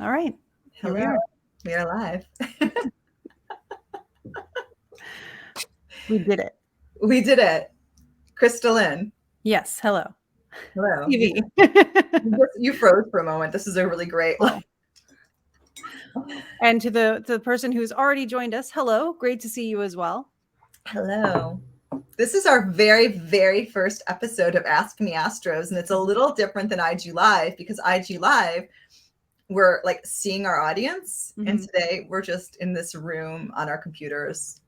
All right. Here we Hello. are. We are live. We did it. We did it. KristaLyn. Yes. Hello. Hello. TV. You froze for a moment. This is a really great. Oh. And to the person who's already joined us, hello. Great to see you as well. Hello. This is our very, very first episode of Ask Me Astros, and it's a little different than IG Live because IG Live, we're like seeing our audience, and today we're just in this room on our computers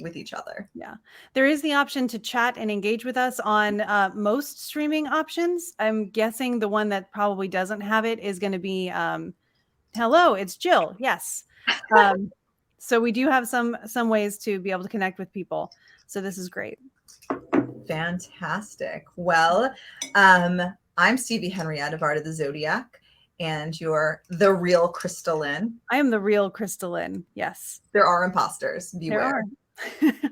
with each other. Yeah, there is the option to chat and engage with us on most streaming options. I'm guessing the one that probably doesn't have it is going to be hello, it's Jill. Yes. So we do have some ways to be able to connect with people. So this is great. Fantastic. Well, I'm Stevie Henriette of Art of the ZODIAC, and you're the real KristaLyn. I am the real KristaLyn. Yes. There are imposters. Beware. There are.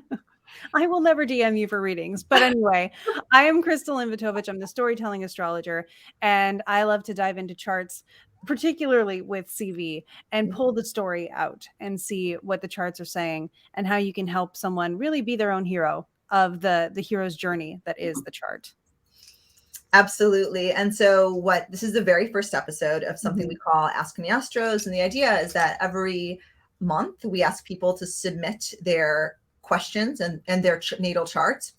I will never DM you for readings. But anyway, I am KristaLyn Vitovich. I'm the storytelling astrologer, and I love to dive into charts, particularly with CV, and pull the story out and see what the charts are saying and how you can help someone really be their own hero of the hero's journey that is the chart. Absolutely. And so this is the very first episode of something we call Ask Me Astros. And the idea is that every month we ask people to submit their questions and their natal charts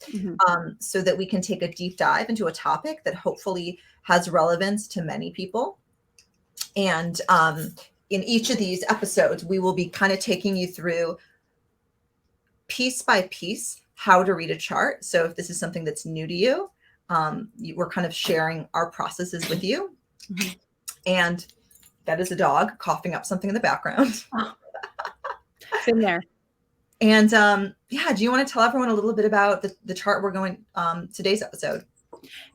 so that we can take a deep dive into a topic that hopefully has relevance to many people. And in each of these episodes, we will be kind of taking you through piece by piece how to read a chart. So if this is something that's new to you, we're kind of sharing our processes with you. And that is a dog coughing up something in the background. Been there. And yeah, do you want to tell everyone a little bit about the chart we're going today's episode?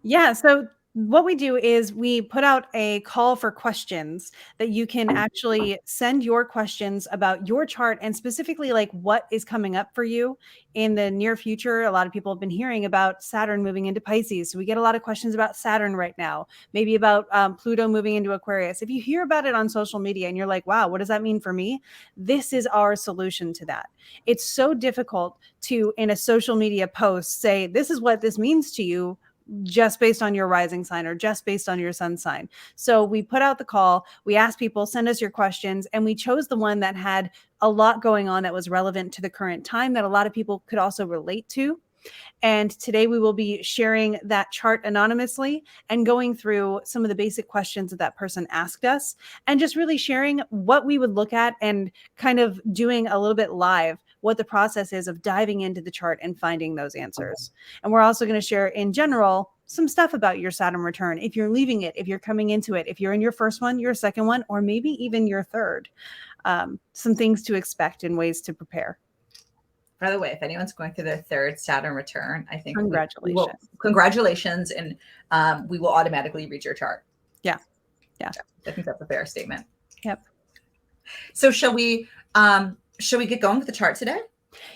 Yeah, so what we do is we put out a call for questions that you can actually send your questions about your chart and specifically like what is coming up for you in the near future. A lot of people have been hearing about Saturn moving into Pisces. So we get a lot of questions about Saturn right now, maybe about Pluto moving into Aquarius. If you hear about it on social media and you're like, wow, what does that mean for me? This is our solution to that. It's so difficult to, in a social media post, say, this is what this means to you, just based on your rising sign or just based on your sun sign. So we put out the call, we asked people, send us your questions, and we chose the one that had a lot going on that was relevant to the current time that a lot of people could also relate to. And today we will be sharing that chart anonymously and going through some of the basic questions that person asked us and just really sharing what we would look at and kind of doing a little bit live what the process is of diving into the chart and finding those answers. And we're also going to share in general some stuff about your Saturn return. If you're leaving it, if you're coming into it, if you're in your first one, your second one, or maybe even your third, some things to expect and ways to prepare. By the way, if anyone's going through their third Saturn return, I think congratulations. And we will automatically read your chart. Yeah. I think that's a fair statement. Yep. So shall we get going with the chart today?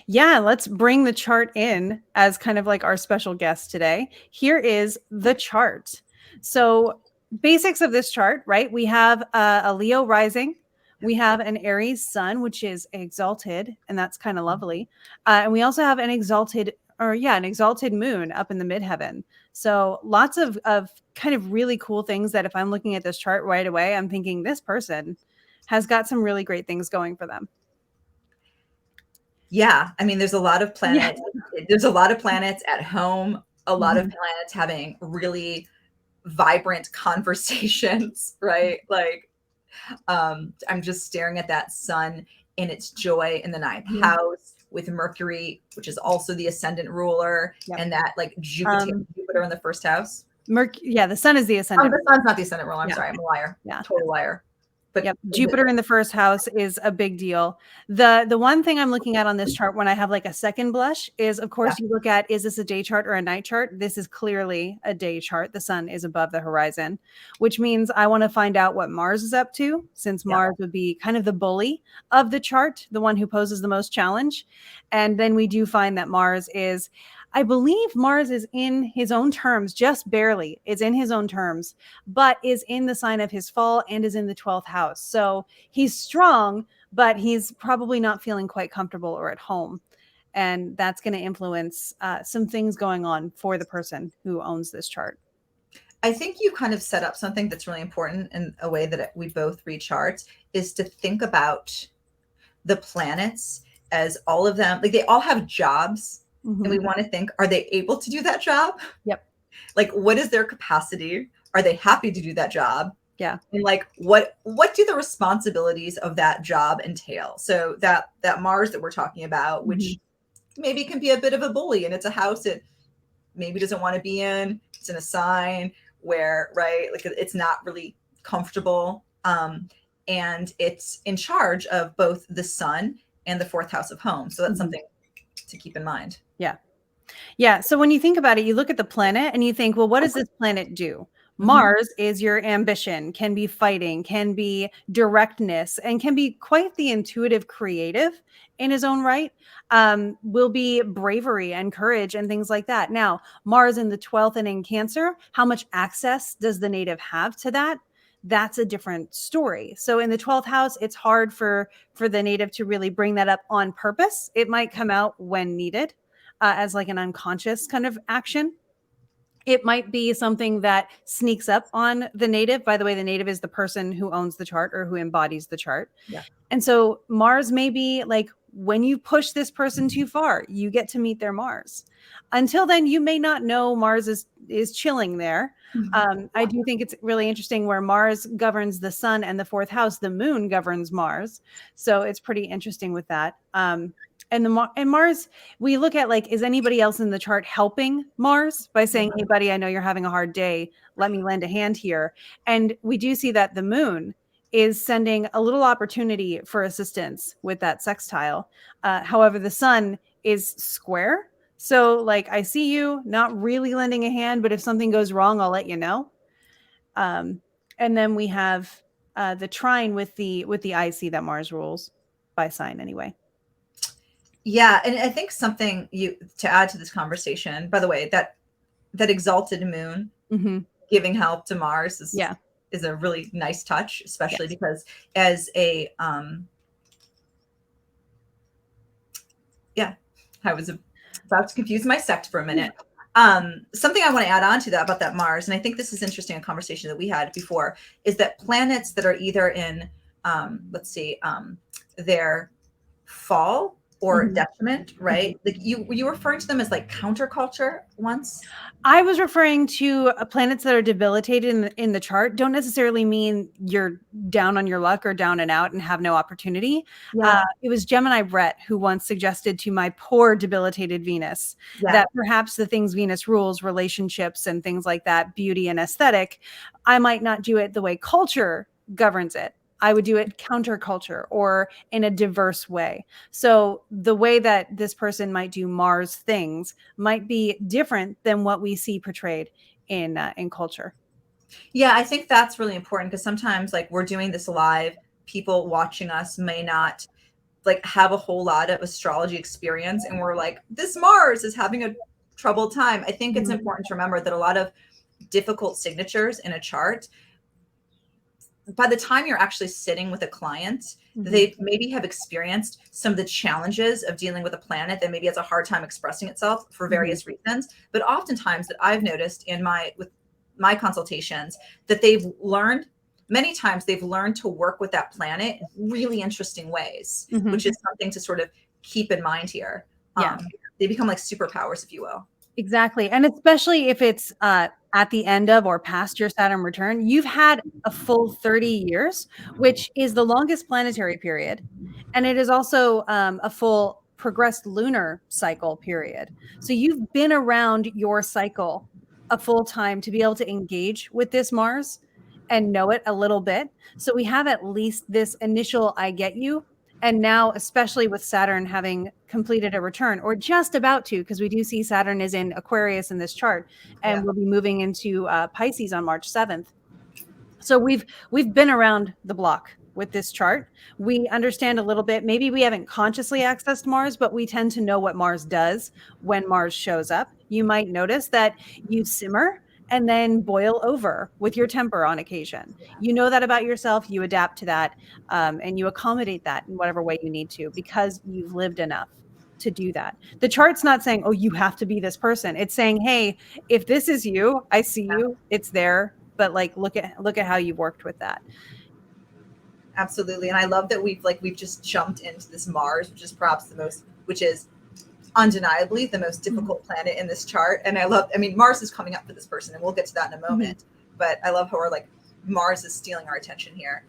Yeah, let's bring the chart in as kind of like our special guest today. Here is the chart. So basics of this chart, right? We have a Leo rising. We have an Aries sun, which is exalted, and that's kind of lovely. And we also have an exalted moon up in the midheaven. So lots of kind of really cool things that if I'm looking at this chart right away, I'm thinking this person has got some really great things going for them. Yeah. I mean, there's a lot of planets. Yeah. There's a lot of planets at home, a lot of planets having really vibrant conversations, right? Like, I'm just staring at that sun in its joy in the ninth house with Mercury, which is also the ascendant ruler, and that like Jupiter in the first house. The sun is the ascendant. The sun's not the ascendant ruler. I'm sorry. I'm a liar. Yeah. Total liar. But Jupiter in the first house is a big deal. The one thing I'm looking at on this chart when I have like a second blush is, of course, you look at, is this a day chart or a night chart? This is clearly a day chart. The sun is above the horizon, which means I want to find out what Mars is up to, since Mars would be kind of the bully of the chart, the one who poses the most challenge. And then we do find that Mars is I believe Mars is in his own terms, just barely is in his own terms, but is in the sign of his fall and is in the 12th house. So he's strong, but he's probably not feeling quite comfortable or at home. And that's going to influence some things going on for the person who owns this chart. I think you kind of set up something that's really important in a way that we both read charts, is to think about the planets as all of them, like they all have jobs. Mm-hmm. And we want to think, are they able to do that job? Yep. Like, what is their capacity? Are they happy to do that job? Yeah. And like, what do the responsibilities of that job entail? So that Mars that we're talking about, which Mm-hmm. maybe can be a bit of a bully, and it's a house it maybe doesn't want to be in. It's in a sign where, right, like it's not really comfortable. And it's in charge of both the sun and the 4th house of home. So that's Mm-hmm. something to keep in mind. Yeah. Yeah. So when you think about it, you look at the planet and you think, well, what does this planet do? Mars is your ambition, can be fighting, can be directness, and can be quite the intuitive creative in his own right. Will be bravery and courage and things like that. Now, Mars in the 12th and in Cancer, how much access does the native have to that? That's a different story. So in the 12th house, it's hard for the native to really bring that up on purpose. It might come out when needed. As like an unconscious kind of action. It might be something that sneaks up on the native. By the way, the native is the person who owns the chart or who embodies the chart. Yeah. And so Mars may be like, when you push this person too far, you get to meet their Mars. Until then, you may not know Mars is chilling there. I do think it's really interesting where Mars governs the sun and the 4th house, the moon governs Mars. So it's pretty interesting with that. And Mars, we look at like, is anybody else in the chart helping Mars by saying, hey, buddy, I know you're having a hard day. Let me lend a hand here. And we do see that the moon is sending a little opportunity for assistance with that sextile. However, the sun is square. So like, I see you not really lending a hand, but if something goes wrong, I'll let you know. And then we have the trine with the IC that Mars rules by sign anyway. Yeah, and I think something to add to this conversation, by the way, that exalted moon giving help to Mars is a really nice touch, especially because as a I was about to confuse my sect for a minute. Something I want to add on to that about that Mars, and I think this is interesting, a conversation that we had before, is that planets that are either in their fall or detriment, right? Like you were you referring to them as like counterculture once? I was referring to planets that are debilitated in the chart. Don't necessarily mean you're down on your luck or down and out and have no opportunity. Yeah. It was Gemini Brett who once suggested to my poor debilitated Venus that perhaps the things Venus rules, relationships and things like that, beauty and aesthetic, I might not do it the way culture governs it. I would do it counterculture or in a diverse way. So the way that this person might do Mars things might be different than what we see portrayed in culture. Yeah, I think that's really important because sometimes like we're doing this live, people watching us may not like have a whole lot of astrology experience, and we're like, this Mars is having a troubled time. I think it's important to remember that a lot of difficult signatures in a chart, by the time you're actually sitting with a client, they maybe have experienced some of the challenges of dealing with a planet that maybe has a hard time expressing itself for various reasons. But oftentimes that I've noticed with my consultations, that many times they've learned to work with that planet in really interesting ways, which is something to sort of keep in mind here. They become like superpowers, if you will. Exactly. And especially if it's at the end of or past your Saturn return, you've had a full 30 years, which is the longest planetary period. And it is also a full progressed lunar cycle period. So you've been around your cycle a full time to be able to engage with this Mars and know it a little bit. So we have at least this initial I get you. And now, especially with Saturn having completed a return, or just about to, because we do see Saturn is in Aquarius in this chart, and we'll be moving into Pisces on March 7th. So we've been around the block with this chart. We understand a little bit. Maybe we haven't consciously accessed Mars, but we tend to know what Mars does when Mars shows up. You might notice that you simmer and then boil over with your temper on occasion. You know that about yourself. You adapt to that, and you accommodate that in whatever way you need to because you've lived enough to do that. The chart's not saying, oh, you have to be this person. It's saying, hey, if this is you, I see you, it's there, but like look at how you've worked with that. Absolutely. And I love that we've just jumped into this Mars, which is undeniably the most difficult planet in this chart. And Mars is coming up for this person, and we'll get to that in a moment. But I love how we're like, Mars is stealing our attention here.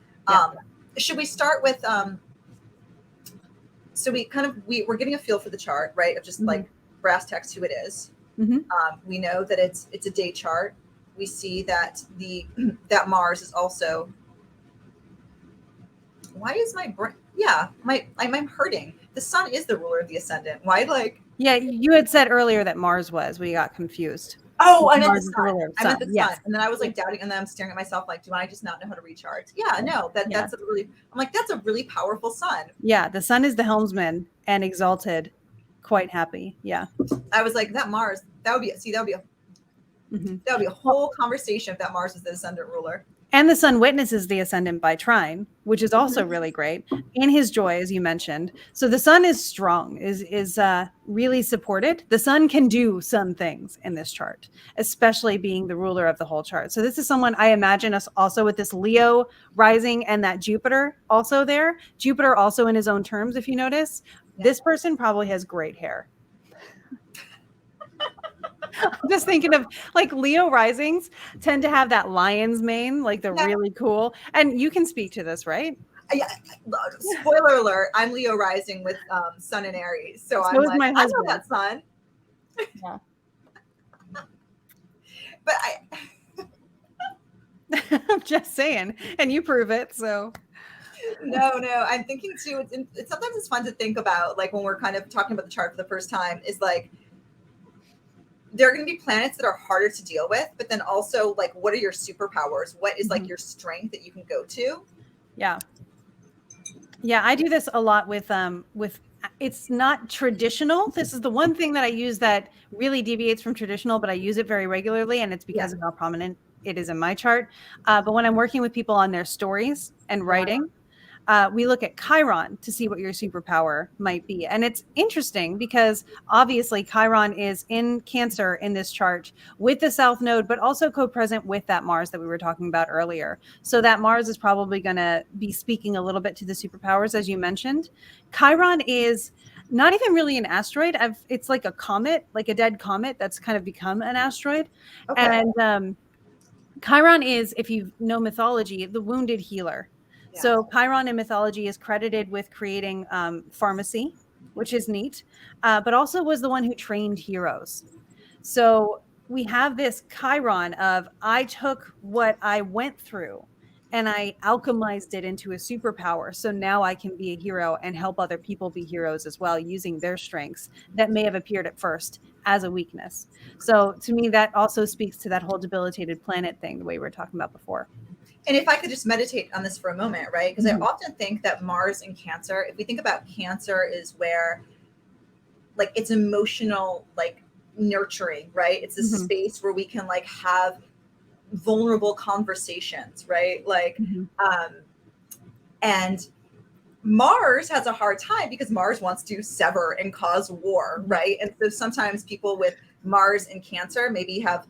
Should we start with so we're getting a feel for the chart, right? Of just like brass tacks who it is. We know that it's a day chart. We see that that Mars is also. Why is my brain? Yeah, I'm hurting. The sun is the ruler of the ascendant. Why, like? Yeah, you had said earlier that Mars was. We got confused. Oh, I meant the sun. I meant the sun. Yes. And then I was like doubting, and then I'm staring at myself like, do I just not know how to read charts? Yeah, no, that's a really. I'm like, that's a really powerful sun. Yeah, the sun is the helmsman and exalted, quite happy. Yeah. I was like, that Mars. That would be a whole conversation if that Mars is the ascendant ruler. And the sun witnesses the ascendant by trine, which is also really great in his joy, as you mentioned. So the sun is strong, is really supported. The sun can do some things in this chart, especially being the ruler of the whole chart. So this is someone I imagine us also with this Leo rising and that Jupiter also there. Jupiter also in his own terms, if you notice. This person probably has great hair. I'm just thinking of like Leo risings tend to have that lion's mane, like the really cool. And you can speak to this, right? Yeah. Spoiler alert: I'm Leo rising with Sun in Aries, so I'm like, my husband. I know that Sun. Yeah. But I'm just saying, and you prove it. So. No, I'm thinking too. It's sometimes it's fun to think about, like when we're kind of talking about the chart for the first time, is like. There are going to be planets that are harder to deal with, but then also like, what are your superpowers? What is like your strength that you can go to? Yeah. I do this a lot with it's not traditional. This is the one thing that I use that really deviates from traditional, but I use it very regularly. And it's because of how prominent it is in my chart. But when I'm working with people on their stories and writing, we look at Chiron to see what your superpower might be. And it's interesting because obviously Chiron is in Cancer in this chart with the South Node, but also co-present with that Mars that we were talking about earlier. So that Mars is probably going to be speaking a little bit to the superpowers, as you mentioned. Chiron is not even really an asteroid. It's like a comet, like a dead comet that's kind of become an asteroid. Okay. And Chiron is, if you know mythology, the wounded healer. So Chiron in mythology is credited with creating pharmacy, which is neat, but also was the one who trained heroes. So we have this Chiron of, I took what I went through and I alchemized it into a superpower. So now I can be a hero and help other people be heroes as well, using their strengths that may have appeared at first as a weakness. So to me, that also speaks to that whole debilitated planet thing, the way we were talking about before. And if I could just meditate on this for a moment, right? Because I often think that Mars in Cancer, if we think about Cancer, is where like it's emotional, like nurturing, right? It's a space where we can like have vulnerable conversations, right? Like, and Mars has a hard time because Mars wants to sever and cause war, right? And so sometimes people with Mars in Cancer maybe have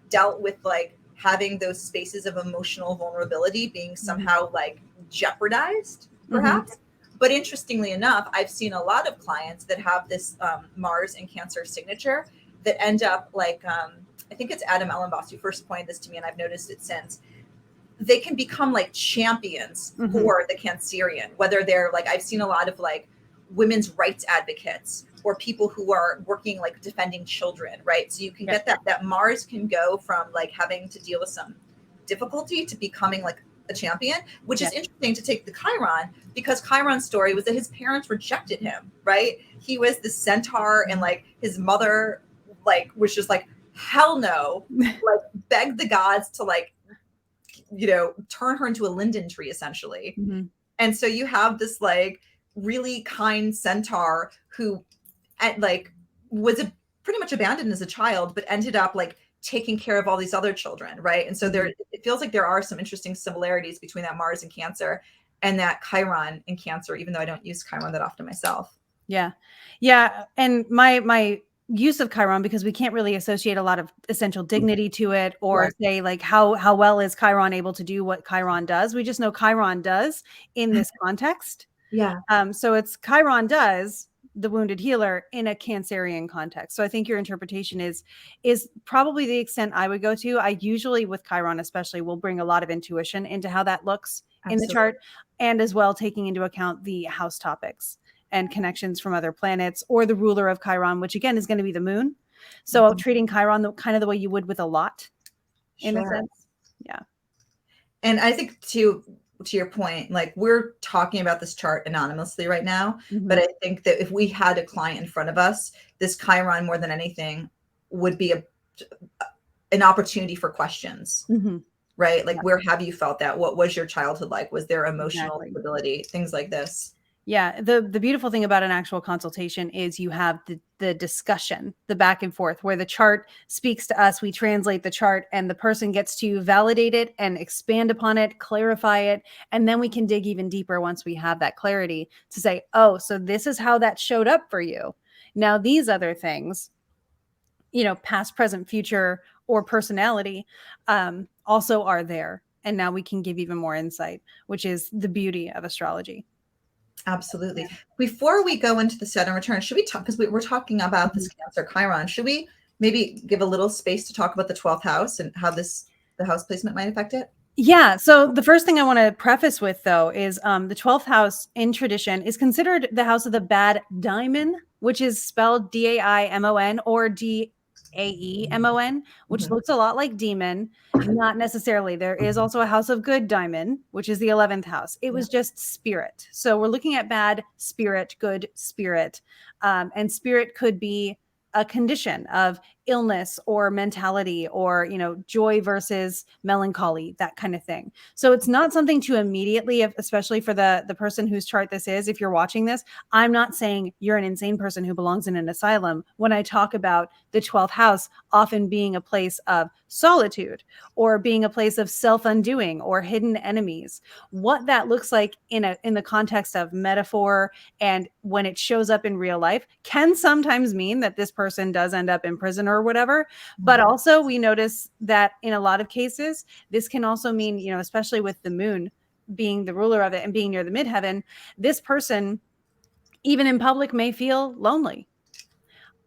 dealt with like having those spaces of emotional vulnerability being somehow like jeopardized, perhaps. But interestingly enough, I've seen a lot of clients that have this Mars in Cancer signature that end up like, I think it's Adam Ellenboss who first pointed this to me, and I've noticed it since. They can become like champions for the Cancerian, whether they're like, I've seen a lot of like women's rights advocates or people who are working like defending children, right? So you can get that Mars can go from like having to deal with some difficulty to becoming like a champion, which is interesting to take the Chiron, because Chiron's story was that his parents rejected him, right? He was the centaur, and like his mother like was just like, hell no, like begged the gods to like turn her into a linden tree essentially. Mm-hmm. And so you have this like really kind centaur who was pretty much abandoned as a child, but ended up like taking care of all these other children, right? And so it feels like there are some interesting similarities between that Mars in Cancer and that Chiron in Cancer, even though I don't use Chiron that often myself. Yeah. Yeah. And my use of Chiron, because we can't really associate a lot of essential dignity to it, or say like how well is Chiron able to do what Chiron does. We just know Chiron does in this context. Yeah. So it's Chiron does the wounded healer in a Cancerian context. So I think your interpretation is probably the extent I would go to. I usually, with Chiron especially, will bring a lot of intuition into how that looks in the chart, and as well taking into account the house topics and connections from other planets, or the ruler of Chiron, which again is going to be the moon. So treating Chiron kind of the way you would with a lot, in a sense. Yeah. And I think to your point, like we're talking about this chart anonymously right now, but I think that if we had a client in front of us, this Chiron more than anything would be an opportunity for questions, right? Like where have you felt that? What was your childhood like? Was there emotional stability? Things like this. Yeah. The beautiful thing about an actual consultation is you have the discussion, the back and forth, where the chart speaks to us, we translate the chart, and the person gets to validate it and expand upon it, clarify it. And then we can dig even deeper once we have that clarity to say, oh, so this is how that showed up for you. Now, these other things, past, present, future, or personality, also are there. And now we can give even more insight, which is the beauty of astrology. Absolutely. Before we go into the Saturn return, should we talk, because we're talking about this Cancer Chiron, should we maybe give a little space to talk about the 12th house and how the house placement might affect it? Yeah. So the first thing I want to preface with, though, is the 12th house in tradition is considered the house of the bad daimon, which is spelled Daimon or Daemon, which looks a lot like demon. Not necessarily. There is also a house of good daimon, which is the 11th house. It was just spirit. So we're looking at bad spirit, good spirit. And spirit could be a condition of illness or mentality, or joy versus melancholy, that kind of thing. So it's not something to immediately, especially for the person whose chart this is, if you're watching this, I'm not saying you're an insane person who belongs in an asylum when I talk about the 12th house often being a place of solitude, or being a place of self-undoing or hidden enemies. What that looks like in the context of metaphor, and when it shows up in real life, can sometimes mean that this person does end up in prison or whatever. But also we notice that in a lot of cases, this can also mean, especially with the moon being the ruler of it and being near the midheaven, this person, even in public, may feel lonely.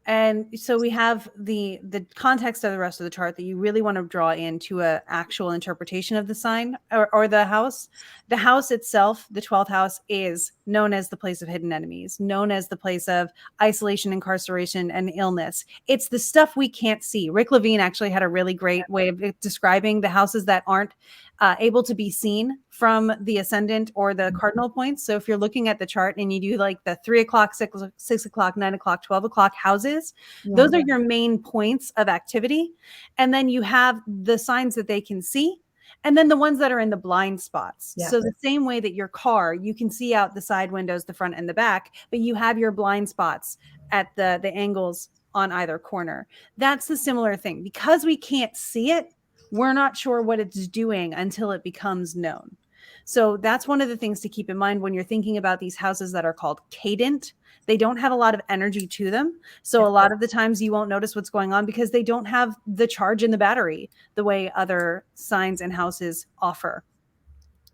And so we have the context of the rest of the chart that you really want to draw into an actual interpretation of the sign or the house. The house itself, the 12th house, is known as the place of hidden enemies, known as the place of isolation, incarceration, and illness. It's the stuff we can't see. Rick Levine actually had a really great way of describing the houses that aren't able to be seen from the ascendant or the cardinal points. So if you're looking at the chart and you do like the 3 o'clock, 6 o'clock, 9 o'clock, 12 o'clock houses, those are your main points of activity. And then you have the signs that they can see, and then the ones that are in the blind spots. So the same way that your car, you can see out the side windows, the front and the back, but you have your blind spots at the angles on either corner. That's the similar thing. Because we can't see it, we're not sure what it's doing until it becomes known. So that's one of the things to keep in mind when you're thinking about these houses that are called cadent. They don't have a lot of energy to them. So a lot of the times you won't notice what's going on because they don't have the charge in the battery the way other signs and houses offer.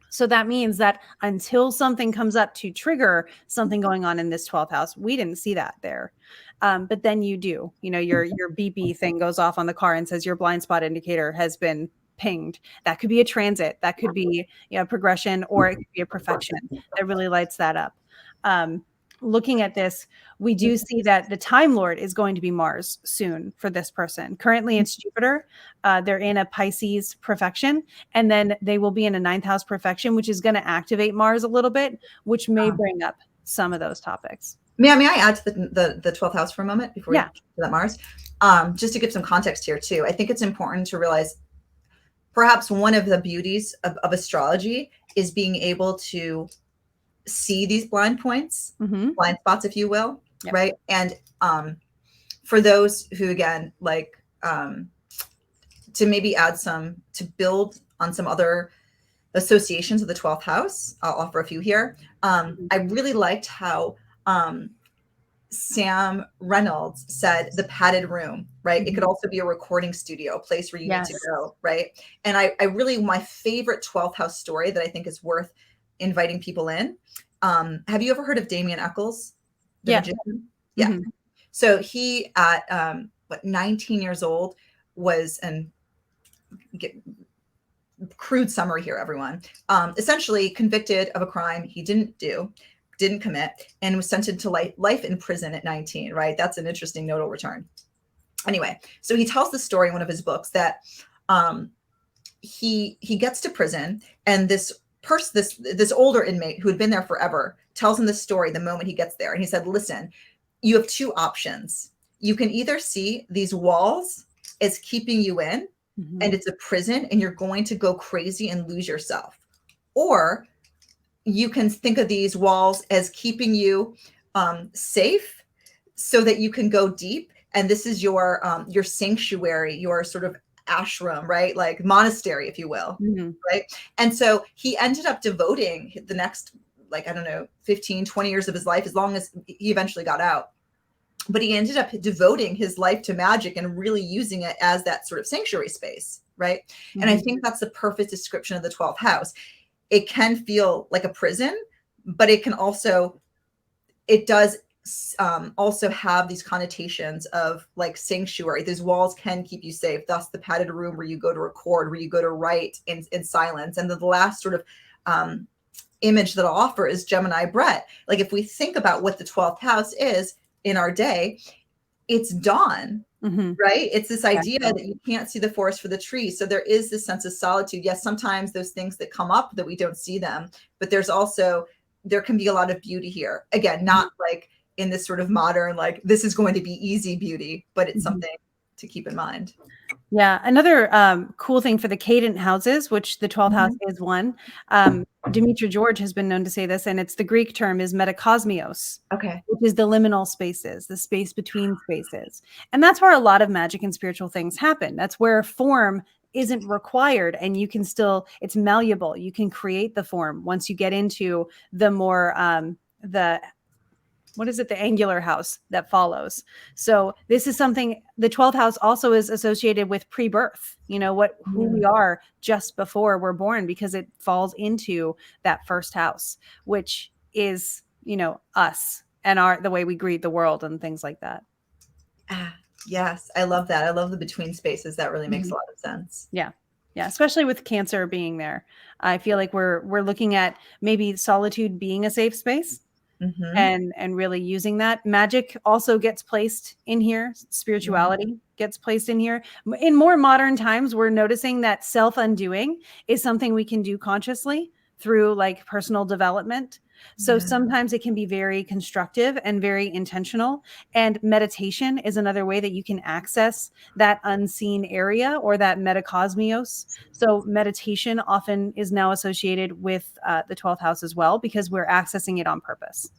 So that means that until something comes up to trigger something going on in this 12th house, we didn't see that there. But then you do, your BP thing goes off on the car and says your blind spot indicator has been pinged. That could be a transit. That could be progression, or it could be a perfection that really lights that up. Looking at this, we do see that the Time Lord is going to be Mars soon for this person. Currently, it's Jupiter. They're in a Pisces perfection, and then they will be in a 9th house perfection, which is going to activate Mars a little bit, which may bring up some of those topics. May I add to the 12th house for a moment before we get to that Mars? Just to give some context here too. I think it's important to realize perhaps one of the beauties of astrology is being able to see these blind points, blind spots, if you will, right? And for those who, again, like to maybe add to build on some other associations of the 12th house, I'll offer a few here. I really liked how Sam Reynolds said the padded room, right? It could also be a recording studio, a place where you need to go, right? And I really, my favorite 12th house story that I think is worth inviting people in. Have you ever heard of Damien Eccles? The magician? Yeah. So he at 19 years old was, and crude summary here, everyone, essentially convicted of a crime he didn't commit, and was sentenced to life in prison at 19, right? That's an interesting nodal return. Anyway, so he tells the story in one of his books that he gets to prison, and this older inmate who had been there forever tells him this story the moment he gets there. And he said, listen, you have two options. You can either see these walls as keeping you in, and it's a prison, and you're going to go crazy and lose yourself. Or you can think of these walls as keeping you safe so that you can go deep. And this is your sanctuary, your sort of ashram, right? Like monastery, if you will, right? And so he ended up devoting the next, 15, 20 years of his life, as long as he eventually got out. But he ended up devoting his life to magic and really using it as that sort of sanctuary space, right? And I think that's the perfect description of the 12th house. It can feel like a prison, but it does also have these connotations of like sanctuary. Those walls can keep you safe. Thus the padded room where you go to record, where you go to write in silence. And then the last sort of image that I'll offer is Gemini Brett. Like if we think about what the 12th house is in our day, it's dawn, right? It's this idea that you can't see the forest for the trees. So there is this sense of solitude. Yes, sometimes those things that come up that we don't see them, but there can be a lot of beauty here. Again, not like in this sort of modern, like this is going to be easy beauty, but it's something to keep in mind. Yeah. Another cool thing for the cadent houses, which the 12th house is one. Demetra George has been known to say this, and it's the Greek term is metakosmios, which is the liminal spaces, the space between spaces. And that's where a lot of magic and spiritual things happen. That's where form isn't required, and you can still, it's malleable. You can create the form once you get into the more, the angular house that follows. So this is something, the 12th house also is associated with pre-birth, who we are just before we're born, because it falls into that first house, which is, us and the way we greet the world and things like that. Yes. I love that. I love the between spaces. That really makes a lot of sense. Yeah. Yeah. Especially with Cancer being there. I feel like we're looking at maybe solitude being a safe space. And really using that. Magic also gets placed in here. Spirituality gets placed in here. In more modern times, we're noticing that self-undoing is something we can do consciously through like personal development. So sometimes it can be very constructive and very intentional. And meditation is another way that you can access that unseen area or that metakosmios. So meditation often is now associated with the 12th house as well, because we're accessing it on purpose.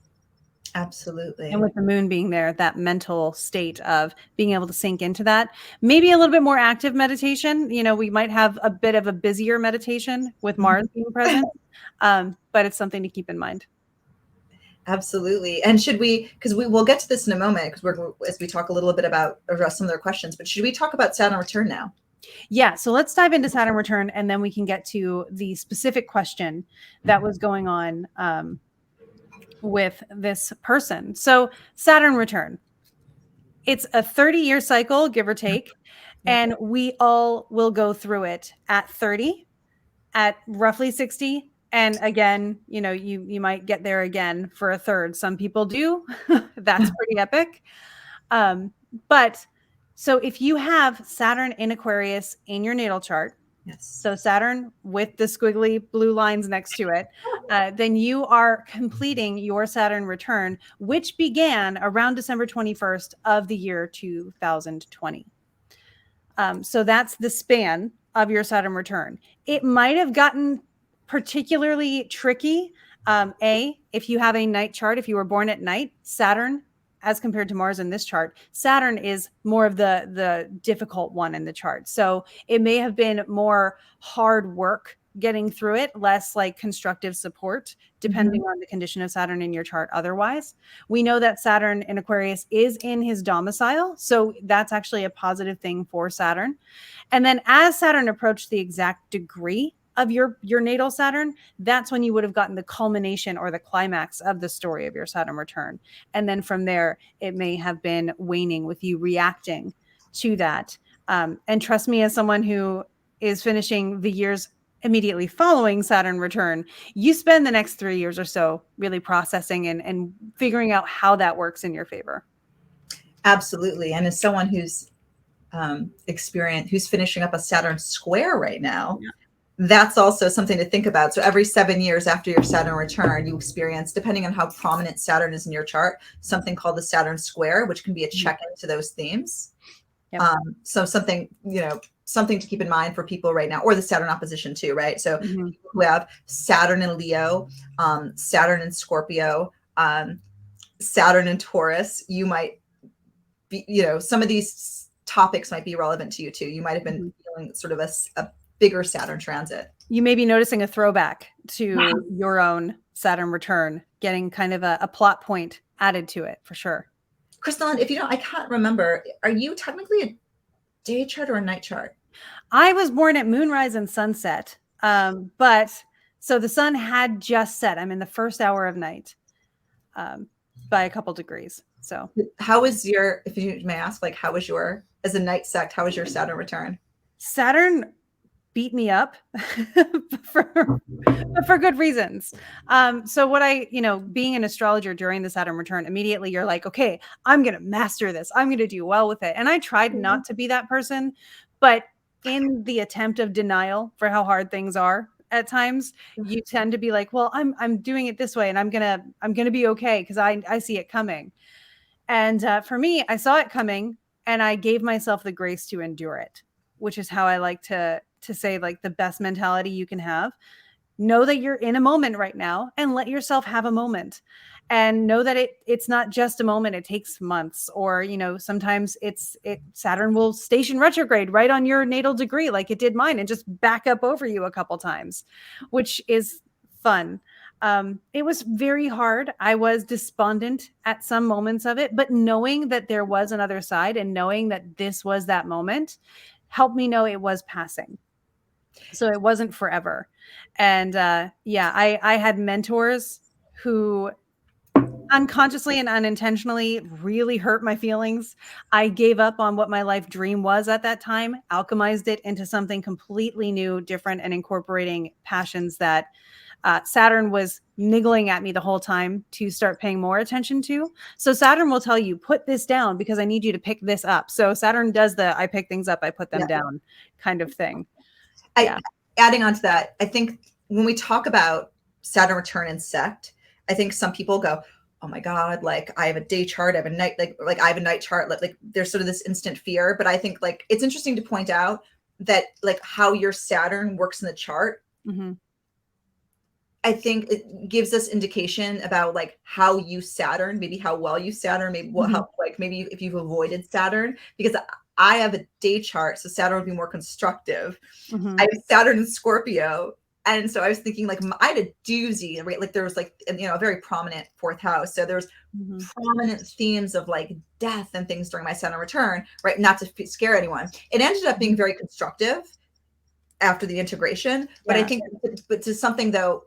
Absolutely. And with the moon being there, that mental state of being able to sink into that, maybe a little bit more active meditation. We might have a bit of a busier meditation with Mars being present, but it's something to keep in mind. Absolutely. And because we'll get to this in a moment, because as we talk a little bit about address some of their questions, but should we talk about Saturn return now? Yeah. So let's dive into Saturn return, and then we can get to the specific question that was going on with this person. So Saturn return, it's a 30-year cycle, give or take. And we all will go through it at 30, at roughly 60. And again, you might get there again for a third. Some people do. That's pretty epic. But so if you have Saturn in Aquarius in your natal chart, so Saturn with the squiggly blue lines next to it, then you are completing your Saturn return, which began around December 21st of the year 2020. So that's the span of your Saturn return. It might have gotten particularly tricky. If you have a night chart, if you were born at night, Saturn, as compared to Mars in this chart, Saturn is more of the difficult one in the chart. So it may have been more hard work getting through it, less like constructive support, depending on the condition of Saturn in your chart otherwise. We know that Saturn in Aquarius is in his domicile, so that's actually a positive thing for Saturn. And then as Saturn approached the exact degree of your natal Saturn, that's when you would have gotten the culmination or the climax of the story of your Saturn return. And then from there, it may have been waning with you reacting to that. And trust me, as someone who is finishing the years immediately following Saturn return, you spend the next 3 years or so really processing and figuring out how that works in your favor. Absolutely. And as someone who's who's finishing up a Saturn square right now, that's also something to think about. So every 7 years after your Saturn return, you experience, depending on how prominent Saturn is in your chart, something called the Saturn square, which can be a check-in to those themes. Yep. So something, something to keep in mind for people right now, or the Saturn opposition too, right? So people who have Saturn in Leo, Saturn in Scorpio, Saturn in Taurus, you might be, some of these topics might be relevant to you too. You might have been feeling sort of a bigger Saturn transit. You may be noticing a throwback to your own Saturn return, getting kind of a plot point added to it for sure. KristaLyn, if you don't, I can't remember. Are you technically a day chart or a night chart? I was born at moonrise and sunset. But so the sun had just set. I'm in the first hour of night by a couple degrees. So how was your, if you may ask, like, how was your, as a night sect, how was your Saturn return? Saturn beat me up for good reasons. So what being an astrologer during the Saturn return, immediately you're like, okay, I'm going to master this. I'm going to do well with it. And I tried not to be that person, but in the attempt of denial for how hard things are at times, you tend to be like, well, I'm doing it this way and I'm going to be okay because I see it coming. And for me, I saw it coming and I gave myself the grace to endure it, which is how I like to say, like, the best mentality you can have. Know that you're in a moment right now and let yourself have a moment, and know that it's not just a moment. It takes months, or, sometimes Saturn will station retrograde right on your natal degree, like it did mine, and just back up over you a couple times, which is fun. It was very hard. I was despondent at some moments of it, but knowing that there was another side and knowing that this was that moment helped me know it was passing. So it wasn't forever. And I had mentors who unconsciously and unintentionally really hurt my feelings. I gave up on what my life dream was at that time, alchemized it into something completely new, different, and incorporating passions that Saturn was niggling at me the whole time to start paying more attention to. So Saturn will tell you, put this down because I need you to pick this up. So Saturn does I pick things up, I put them down kind of thing. Adding on to that, I think when we talk about Saturn return and sect, I think some people go, oh my God, like I have a day chart, I have a night, like I have a night chart, like there's sort of this instant fear. But I think like it's interesting to point out that like how your Saturn works in the chart. I think it gives us indication about like how you Saturn, maybe how well you Saturn, maybe what help, like maybe if you've avoided Saturn, because I have a day chart, so Saturn would be more constructive. I have Saturn in Scorpio. And so I was thinking like I had a doozy, right? Like there was like, a very prominent fourth house. So there's prominent themes of like death and things during my Saturn return, right? Not to scare anyone. It ended up being very constructive after the integration. But I think, but to something though,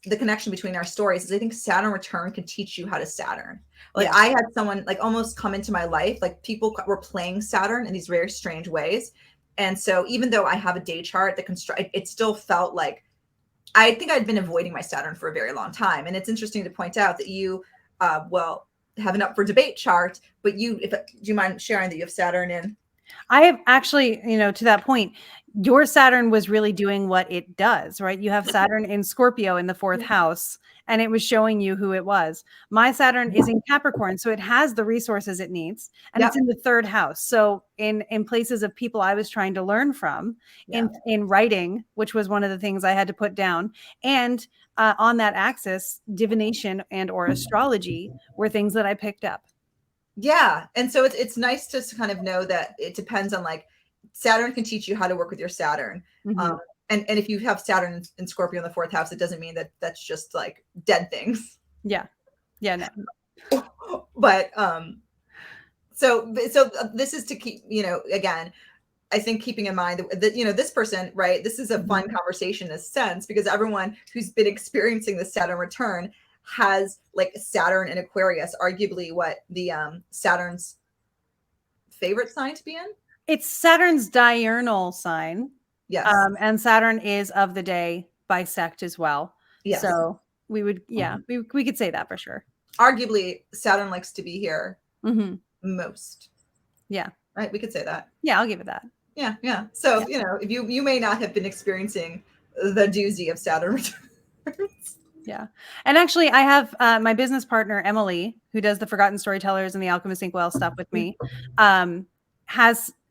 the connection between our stories is I think Saturn return can teach you how to Saturn. Like I had someone like almost come into my life, like people were playing Saturn in these very strange ways. And so even though I have a day chart, it still felt like, I think I'd been avoiding my Saturn for a very long time. And it's interesting to point out that you, have an up for debate chart, but do you mind sharing that you have Saturn in? I have actually, to that point, your Saturn was really doing what it does, right? You have Saturn in Scorpio in the fourth house, and it was showing you who it was. My Saturn is in Capricorn, so it has the resources it needs, and it's in the third house. So in places of people I was trying to learn from, in writing, which was one of the things I had to put down, and on that axis, divination and or astrology were things that I picked up. Yeah. And so it's nice to kind of know that it depends on, like, Saturn can teach you how to work with your Saturn. Mm-hmm. And if you have Saturn in Scorpio in the fourth house, it doesn't mean that that's just like dead things. Yeah. Yeah. No. But so this is to keep, again, I think keeping in mind that, this person, right, this is a fun conversation in a sense, because everyone who's been experiencing the Saturn return has like Saturn and Aquarius, arguably what the Saturn's favorite sign to be in. It's Saturn's diurnal sign. Yes. And Saturn is of the day bisect as well. Yes. So we would, we could say that for sure. Arguably, Saturn likes to be here most. Yeah. Right. We could say that. Yeah, I'll give it that. Yeah. Yeah. So, if you may not have been experiencing the doozy of Saturn returns. Yeah. And actually, I have my business partner, Emily, who does the Forgotten Storytellers and the Alchemist Inkwell stuff with me,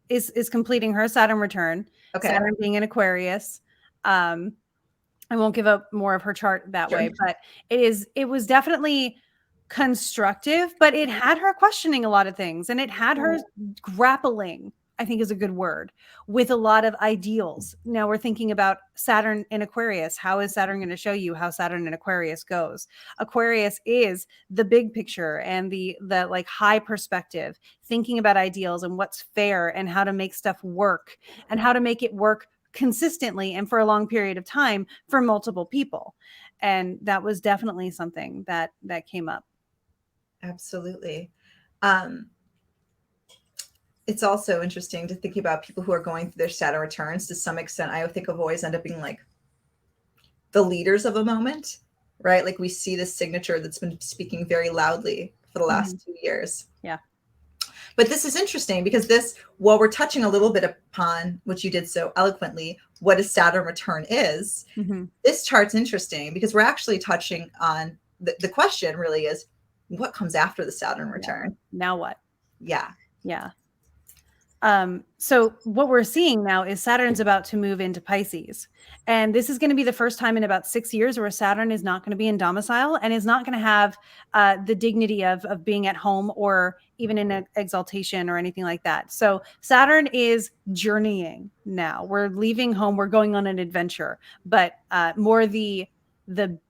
is completing her Saturn return. Okay. Saturn being in Aquarius. I won't give up more of her chart that way, but it was definitely constructive, but it had her questioning a lot of things, and it had her grappling, I think is a good word, with a lot of ideals. Now we're thinking about Saturn in Aquarius. How is Saturn going to show you how Saturn in Aquarius goes? Aquarius is the big picture and the like high perspective, thinking about ideals and what's fair and how to make stuff work and how to make it work consistently and for a long period of time for multiple people. And that was definitely something that came up. Absolutely. It's also interesting to think about people who are going through their Saturn returns. To some extent, I think of always end up being like the leaders of a moment, right? Like we see this signature that's been speaking very loudly for the last 2 years. Yeah. But this is interesting because while we're touching a little bit upon, which you did so eloquently, what a Saturn return is, this chart's interesting because we're actually touching on the question really is, what comes after the Saturn return? Now what? Yeah. Yeah. So what we're seeing now is Saturn's about to move into Pisces. And this is going to be the first time in about 6 years where Saturn is not going to be in domicile and is not going to have the dignity of being at home or even in an exaltation or anything like that. So Saturn is journeying now. We're leaving home. We're going on an adventure, but more the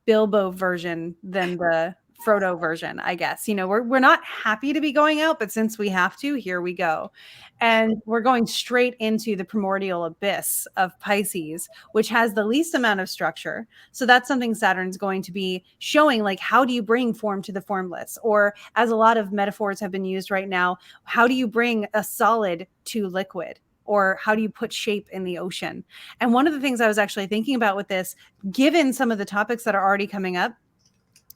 Bilbo version than the Frodo version, I guess. We're not happy to be going out, but since we have to, here we go. And we're going straight into the primordial abyss of Pisces, which has the least amount of structure. So that's something Saturn's going to be showing, like, how do you bring form to the formless? Or as a lot of metaphors have been used right now, how do you bring a solid to liquid? Or how do you put shape in the ocean? And one of the things I was actually thinking about with this, given some of the topics that are already coming up,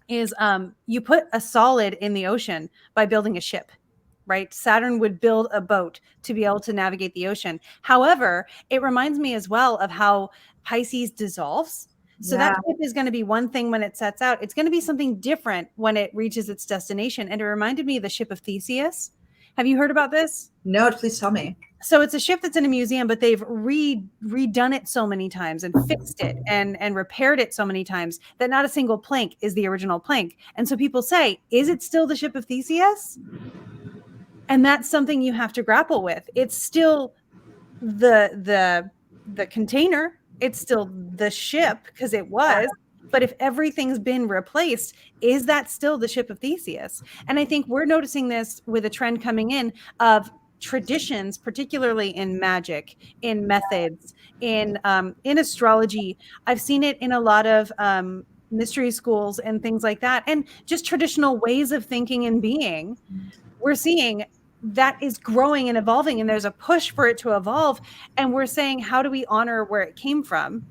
is you put a solid in the ocean by building a ship, right? Saturn would build a boat to be able to navigate the ocean. However, it reminds me as well of how Pisces dissolves. So that ship is going to be one thing when it sets out. It's going to be something different when it reaches its destination. And it reminded me of the ship of Theseus. Have you heard about this? No, please tell me. So it's a ship that's in a museum, but they've redone it so many times and fixed it and repaired it so many times that not a single plank is the original plank. And so people say, is it still the ship of Theseus? And that's something you have to grapple with. It's still the container. It's still the ship because it was. But if everything's been replaced, is that still the ship of Theseus? And I think we're noticing this with a trend coming in of traditions, particularly in magic, in methods, in astrology. I've seen it in a lot of mystery schools and things like that, and just traditional ways of thinking and being. We're seeing that is growing and evolving, and there's a push for it to evolve. And we're saying, how do we honor where it came from?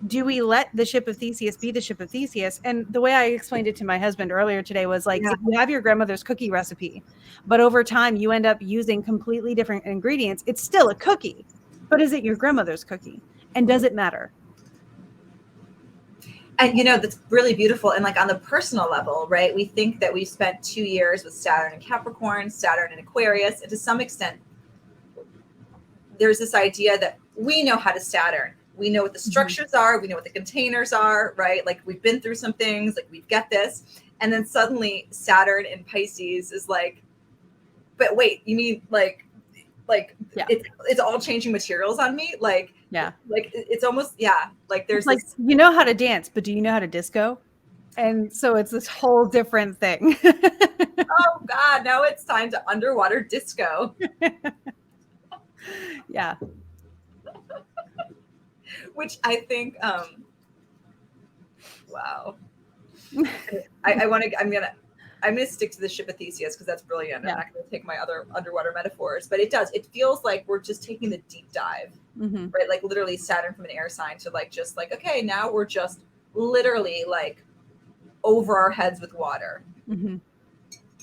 do we let the ship of Theseus be the ship of Theseus? And the way I explained it to my husband earlier today was like, if you have your grandmother's cookie recipe, but over time you end up using completely different ingredients, it's still a cookie, but is it your grandmother's cookie? And does it matter? And that's really beautiful. And like on the personal level, right? We think that we've spent 2 years with Saturn and Capricorn, Saturn and Aquarius, and to some extent, there's this idea that we know how to Saturn. We know what the structures are. We know what the containers are, right? Like we've been through some things, like we get this. And then suddenly Saturn in Pisces is like, but wait, you mean like it's all changing materials on me? Like it's almost, like there's like this, you know how to dance, but do you know how to disco? And so it's this whole different thing. oh God, now it's time to underwater disco. Yeah. Which I think, wow. I'm gonna stick to the ship of Theseus because that's brilliant. I'm not gonna take my other underwater metaphors, but it feels like we're just taking the deep dive, right? Like literally Saturn from an air sign to like, just like, okay, now we're just literally like over our heads with water.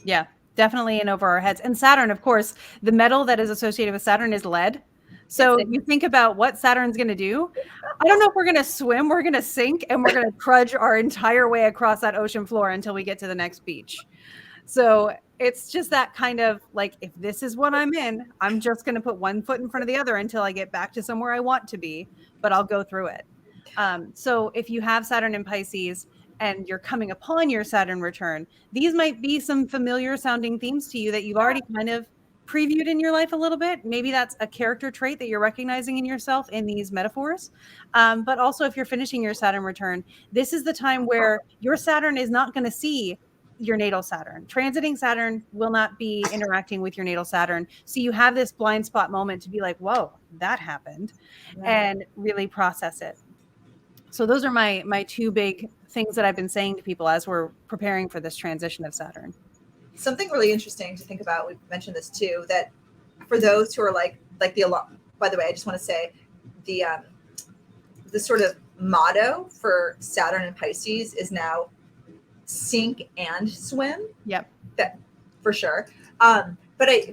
Yeah, definitely in over our heads. And Saturn, of course, the metal that is associated with Saturn is lead. So you think about what Saturn's going to do. I don't know if we're going to swim, we're going to sink, and we're going to trudge our entire way across that ocean floor until we get to the next beach. So it's just that kind of like, if this is what I'm in, I'm just going to put one foot in front of the other until I get back to somewhere I want to be, but I'll go through it. So if you have Saturn in Pisces and you're coming upon your Saturn return, these might be some familiar sounding themes to you that you've already kind of previewed in your life a little bit. Maybe that's a character trait that you're recognizing in yourself in these metaphors. But also if you're finishing your Saturn return, this is the time where your Saturn is not going to see your natal Saturn. Transiting Saturn will not be interacting with your natal Saturn. So you have this blind spot moment to be like, whoa, that happened, and really process it. So those are my two big things that I've been saying to people as we're preparing for this transition of Saturn. Something really interesting to think about, we've mentioned this too, that for those who are like the alarm, by the way, I just want to say the sort of motto for Saturn and Pisces is now sink and swim. Yep. That for sure. But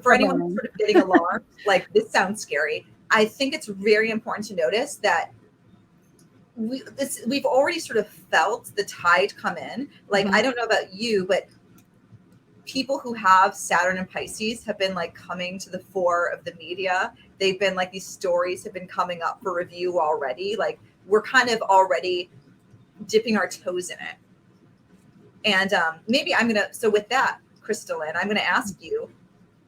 for anyone who's sort of getting alarmed, like this sounds scary, I think it's very important to notice that we've already sort of felt the tide come in. Like, I don't know about you, but people who have Saturn and Pisces have been like coming to the fore of the media. They've been like, these stories have been coming up for review already. Like we're kind of already dipping our toes in it. And maybe so with that, KristaLyn, I'm going to ask you,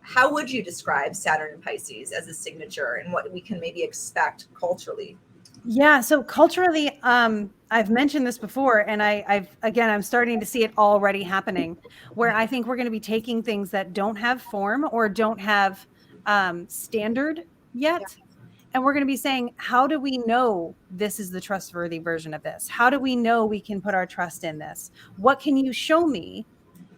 how would you describe Saturn and Pisces as a signature and what we can maybe expect culturally? Yeah. So culturally, I've mentioned this before, and I'm starting to see it already happening, where I think we're going to be taking things that don't have form or don't have standard yet. Yeah. And we're going to be saying, how do we know this is the trustworthy version of this? How do we know we can put our trust in this? What can you show me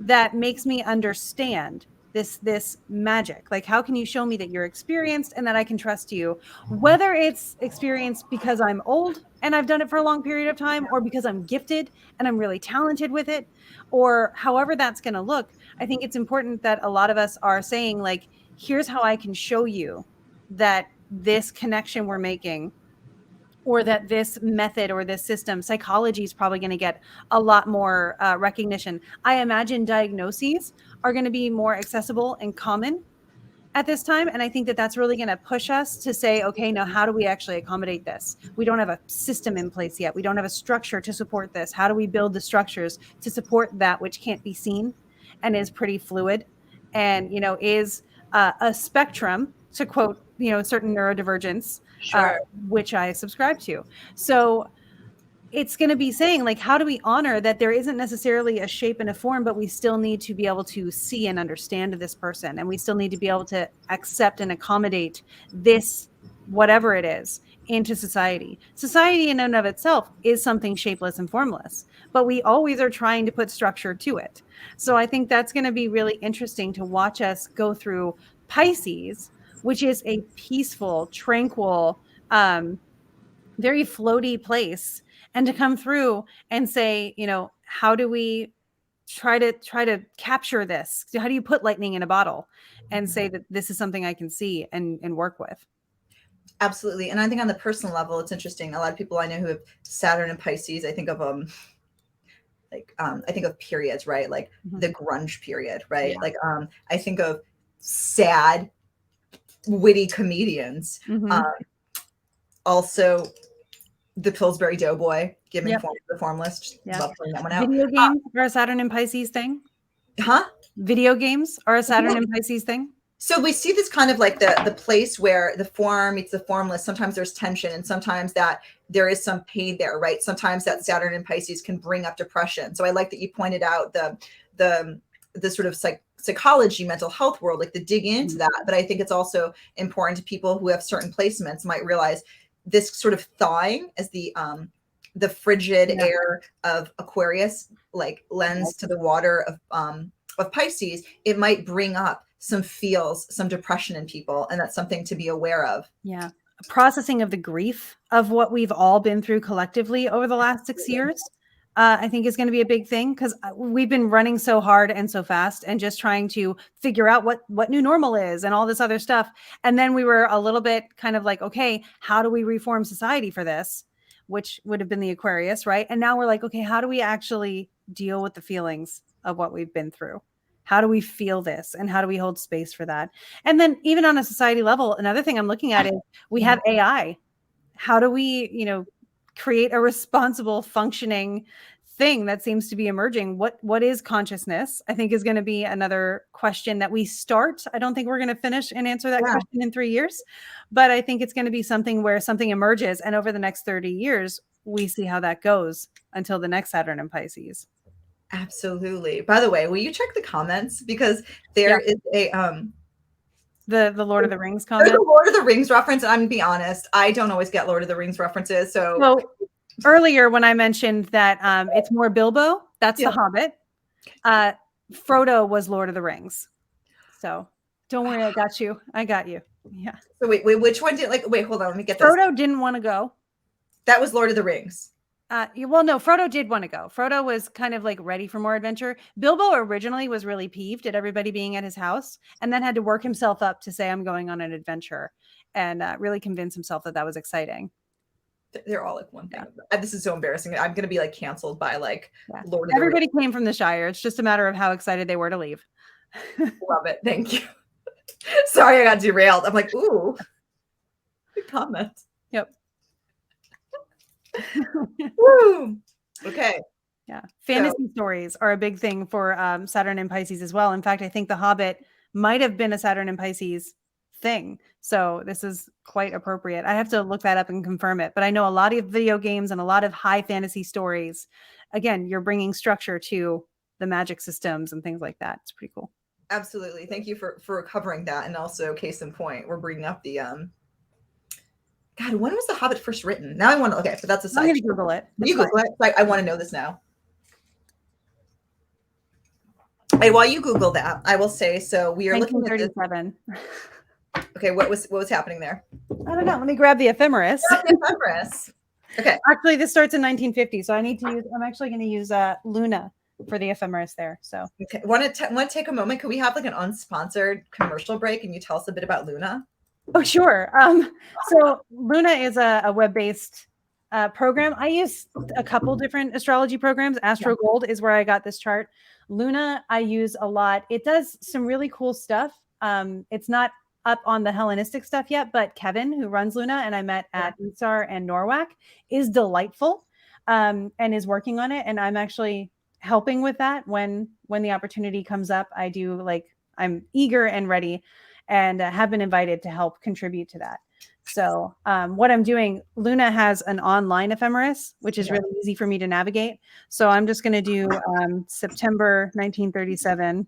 that makes me understand this magic? Like, how can you show me that you're experienced and that I can trust you, whether it's experienced because I'm old and I've done it for a long period of time, or because I'm gifted and I'm really talented with it, or however that's going to look. I think it's important that a lot of us are saying, like, here's how I can show you that this connection we're making, or that this method or this system, psychology is probably going to get a lot more recognition. I imagine diagnoses are going to be more accessible and common at this time. And I think that that's really going to push us to say, okay, now how do we actually accommodate this? We don't have a system in place yet. We don't have a structure to support this. How do we build the structures to support that which can't be seen and is pretty fluid and, is a spectrum, to quote, certain neurodivergence, Sure. which I subscribe to. So it's going to be saying, like, how do we honor that there isn't necessarily a shape and a form, but we still need to be able to see and understand this person. And we still need to be able to accept and accommodate this, whatever it is, into society. Society in and of itself is something shapeless and formless, but we always are trying to put structure to it. So I think that's going to be really interesting to watch us go through Pisces, which is a peaceful, tranquil, very floaty place. and to come through and say, you know, how do we try to capture this? How do you put lightning in a bottle and say that this is something I can see and work with? Absolutely. And I think on the personal level, it's interesting. A lot of people I know who have Saturn and Pisces, I think of I think of periods, right? Like the grunge period, right? Yeah. Like I think of sad, witty comedians. Also the Pillsbury Doughboy, giving form to the formless. Love putting that one out. Video games are a Saturn and Pisces thing. Video games are a Saturn and Pisces thing. So we see this kind of like the place where the form meets the formless. Sometimes there's tension, and sometimes that there is some pain there, right? Sometimes that Saturn and Pisces can bring up depression. So I like that you pointed out the sort of psychology, mental health world, like to dig into that. But I think it's also important to people who have certain placements might realize this sort of thawing as the frigid air of Aquarius like lends to the water of Pisces. It might bring up some feels, some depression in people, and that's something to be aware of. Yeah. Processing of the grief of what we've all been through collectively over the last 6 years, I think is going to be a big thing, because we've been running so hard and so fast and just trying to figure out what new normal is and all this other stuff. And then we were a little bit kind of like, okay, how do we reform society for this? Which would have been the Aquarius, right? And now we're like, okay, how do we actually deal with the feelings of what we've been through? How do we feel this? And how do we hold space for that? And then even on a society level, another thing I'm looking at is we have AI. How do we, you know, create a responsible functioning thing that seems to be emerging? What is consciousness? I think is going to be another question that we start. I don't think we're going to finish and answer that question in 3 years, but I think it's going to be something where something emerges, and over the next 30 years, we see how that goes until the next Saturn and Pisces. Absolutely. By the way, will you check the comments, because there is a the Lord of the Rings comment. The Lord of the Rings reference. I'm gonna be honest, I don't always get Lord of the Rings references. So earlier when I mentioned that it's more Bilbo, that's the Hobbit. Frodo was Lord of the Rings. So don't worry, I got you. I got you. Yeah. So wait, which one did wait, hold on, let me get this. Frodo didn't want to go. That was Lord of the Rings. Well, no, Frodo did want to go. Frodo was kind of like ready for more adventure. Bilbo originally was really peeved at everybody being at his house, and then had to work himself up to say, I'm going on an adventure, and really convince himself that that was exciting. They're all like one thing. This is so embarrassing. I'm going to be like canceled by like Lord of the Everybody came from the Shire. It's just a matter of how excited they were to leave. Love it. Thank you. Sorry, I got derailed. I'm like, ooh, good comment. Yep. Woo. Okay. Yeah. Fantasy stories are a big thing for Saturn and Pisces as well. In fact, I think The Hobbit might have been a Saturn and Pisces thing. So this is quite appropriate. I have to look that up and confirm it. But I know a lot of video games and a lot of high fantasy stories. Again, you're bringing structure to the magic systems and things like that. It's pretty cool. Absolutely. Thank you for covering that. And also, case in point, we're bringing up the God, when was The Hobbit first written? Now I want to, okay, but that's a side. I'm going to Google it. You Google it. I want to know this now. Hey, while you Google that, I will say, so we are looking at this. Okay, what was happening there? I don't know. Let me grab the ephemeris. Ephemeris. Okay. Actually, this starts in 1950, so I'm actually going to use Luna for the ephemeris there. So okay. Want to take a moment? Could we have like an unsponsored commercial break and you tell us a bit about Luna? Oh, sure. So Luna is a web-based program. I use a couple different astrology programs. Astro Gold is where I got this chart. Luna I use a lot. It does some really cool stuff. It's not up on the Hellenistic stuff yet, but Kevin, who runs Luna, and I met at Utsar and Norwalk, is delightful and is working on it. And I'm actually helping with that when the opportunity comes up. I'm eager and ready, and have been invited to help contribute to that. So what I'm doing, Luna has an online ephemeris, which is really easy for me to navigate. So I'm just going to do September 1937,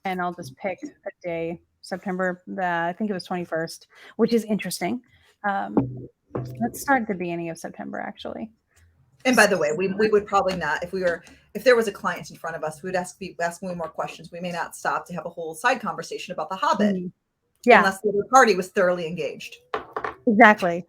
and I'll just pick a day, September, I think it was 21st, which is interesting. Let's start at the beginning of September, actually. And by the way, we would probably not, if there was a client in front of us, we would ask way more questions. We may not stop to have a whole side conversation about The Hobbit. Yeah. Unless the other party was thoroughly engaged. Exactly.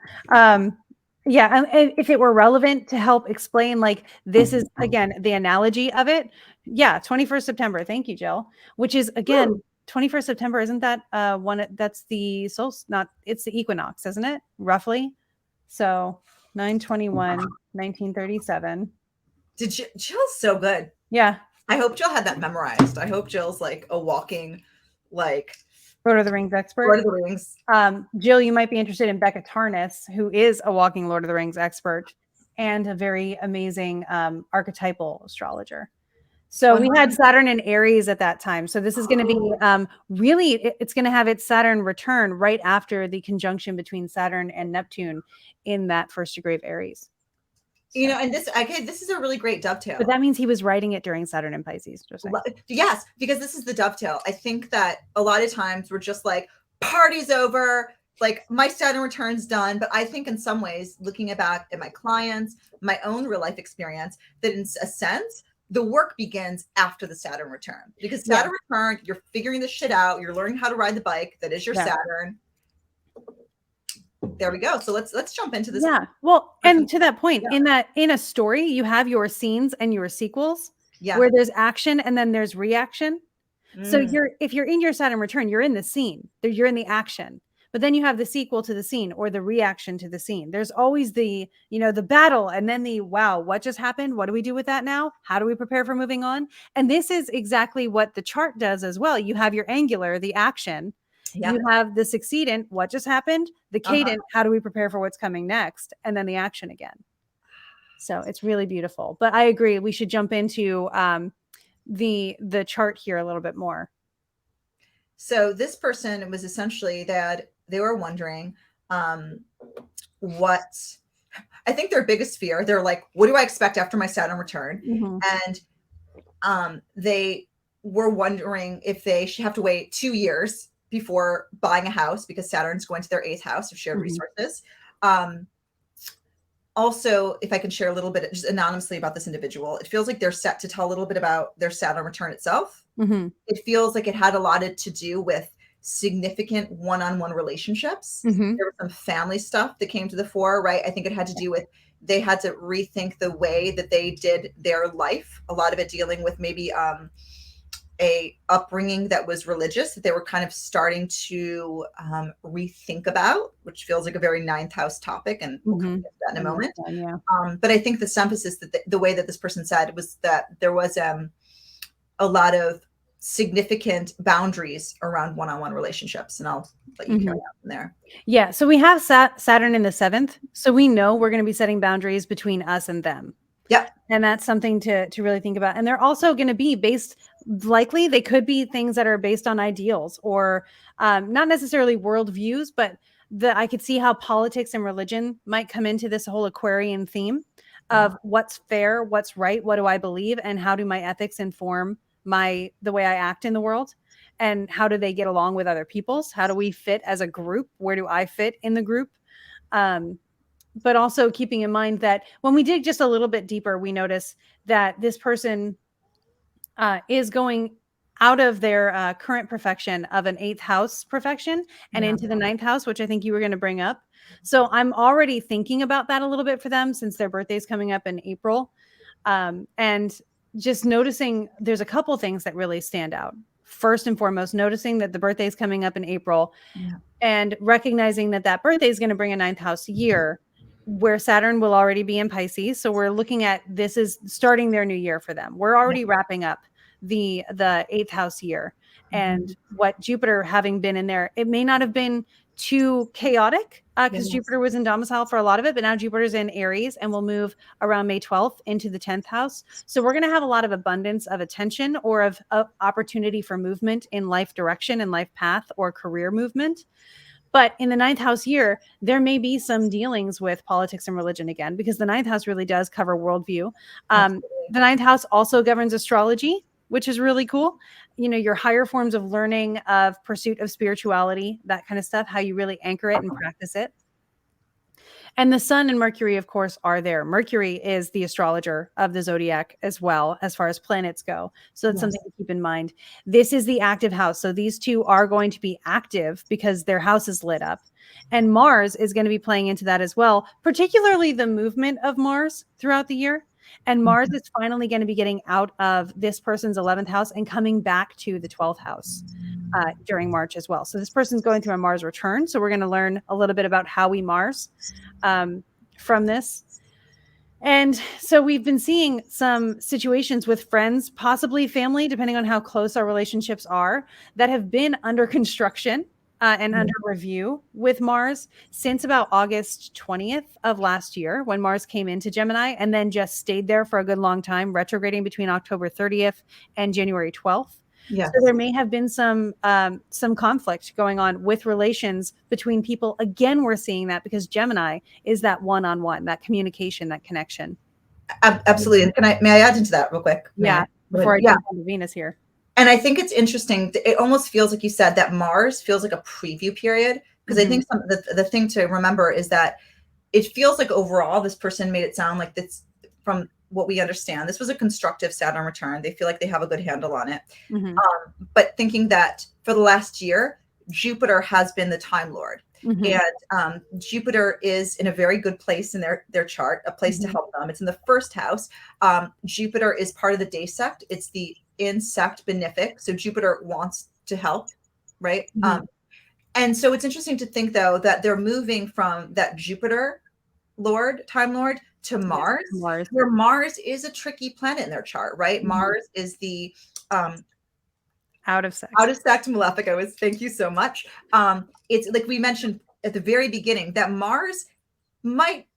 Yeah, and if it were relevant to help explain, like, this is, again, the analogy of it. Yeah, 21st September. Thank you, Jill. Which is, again, Woo! 21st September, isn't that that's the solstice, not, it's the equinox, isn't it? Roughly. So 9/21/1937. Jill's so good. Yeah. I hope Jill had that memorized. I hope Jill's like a walking, like, Lord of the Rings expert. Lord of the Rings. Jill, you might be interested in Becca Tarnas, who is a walking Lord of the Rings expert and a very amazing archetypal astrologer. So we had Saturn in Aries at that time. So this is going to be really, it's going to have its Saturn return right after the conjunction between Saturn and Neptune in that first degree of Aries. You know, and this is a really great dovetail. But that means he was writing it during Saturn and Pisces. Just saying. Yes, because this is the dovetail. I think that a lot of times we're just like, party's over, like my Saturn return's done. But I think in some ways, looking back at my clients, my own real life experience, that in a sense, the work begins after the Saturn return. Because Saturn return, you're figuring this shit out. You're learning how to ride the bike. That is your Saturn. There we go. So let's jump into this. Yeah. Well, and to that point, in a story, you have your scenes and your sequels where there's action and then there's reaction. So if you're in your Saturn return, you're in the scene, you're in the action, but then you have the sequel to the scene or the reaction to the scene. There's always the battle and then the, wow, what just happened? What do we do with that now? How do we prepare for moving on? And this is exactly what the chart does as well. You have your angular, the action. You have the succeedent, what just happened? The cadent, how do we prepare for what's coming next? And then the action again. So it's really beautiful. But I agree, we should jump into the chart here a little bit more. So this person was essentially that they were wondering what, I think their biggest fear, they're like, what do I expect after my Saturn return? And they were wondering if they should have to wait 2 years before buying a house because Saturn's going to their 8th house of shared resources. Also, if I can share a little bit just anonymously about this individual, it feels like they're set to tell a little bit about their Saturn return itself. It feels like it had a lot to do with significant one-on-one relationships. There was some family stuff that came to the fore, right? I think it had to do with they had to rethink the way that they did their life. A lot of it dealing with maybe a upbringing that was religious that they were kind of starting to rethink about, which feels like a very 9th house topic. And we'll come to that in a moment. But I think this emphasis that the way that this person said was that there was a lot of significant boundaries around one-on-one relationships. And I'll let you carry on from there. Yeah. So we have Saturn in the 7th. So we know we're going to be setting boundaries between us and them. Yep. And that's something to really think about. And they're also going to be based, likely they could be things that are based on ideals or not necessarily worldviews, but I could see how politics and religion might come into this whole Aquarian theme of what's fair, what's right, what do I believe, and how do my ethics inform the way I act in the world, and how do they get along with other people's? How do we fit as a group? Where do I fit in the group? But also keeping in mind that when we dig just a little bit deeper, we notice that this person is going out of their current perfection of an 8th house perfection and into the 9th house, which I think you were going to bring up. So I'm already thinking about that a little bit for them since their birthday's coming up in April. And just noticing there's a couple things that really stand out. First and foremost, noticing that the birthday is coming up in April and recognizing that birthday is going to bring a 9th house year where Saturn will already be in Pisces. So we're looking at this is starting their new year for them. We're already wrapping up the 8th house year. And what Jupiter having been in there, it may not have been too chaotic because Jupiter was in domicile for a lot of it, but now Jupiter's in Aries and will move around May 12th into the 10th house. So we're going to have a lot of abundance of attention or of opportunity for movement in life direction and life path or career movement. But in the 9th house year, there may be some dealings with politics and religion again, because the 9th house really does cover worldview. The 9th house also governs astrology, which is really cool. You know, your higher forms of learning, of pursuit of spirituality, that kind of stuff, how you really anchor it and practice it. And the sun and Mercury, of course, are there. Mercury is the astrologer of the zodiac as well, as far as planets go. So that's Yes. something to keep in mind. This is the active house. So these two are going to be active because their house is lit up. And Mars is going to be playing into that as well, particularly the movement of Mars throughout the year. And Mars is finally going to be getting out of this person's 11th house and coming back to the 12th house during March as well. So this person's going through a Mars return. So we're going to learn a little bit about how we Mars from this. And so we've been seeing some situations with friends, possibly family, depending on how close our relationships are, that have been under construction and under review with Mars since about August 20th of last year, when Mars came into Gemini and then just stayed there for a good long time, retrograding between October 30th and January 12th. Yes. So there may have been some conflict going on with relations between people. Again, we're seeing that because Gemini is that one-on-one, that communication, that connection. Absolutely. And may I add into that real quick? Before I jump into Venus here. And I think it's interesting. It almost feels like you said that Mars feels like a preview period, because I think the thing to remember is that it feels like overall this person made it sound like this, from what we understand, this was a constructive Saturn return. They feel like they have a good handle on it. But thinking that for the last year, Jupiter has been the time lord. And Jupiter is in a very good place in their chart, a place to help them. It's in the first house. Jupiter is part of the day sect. It's the insect benefic. So Jupiter wants to help, right? And so it's interesting to think, though, that they're moving from that Jupiter lord, time lord, to Mars, where Mars is a tricky planet in their chart, right? Mars is the out of sect malefic. Thank you so much. It's like we mentioned at the very beginning that Mars might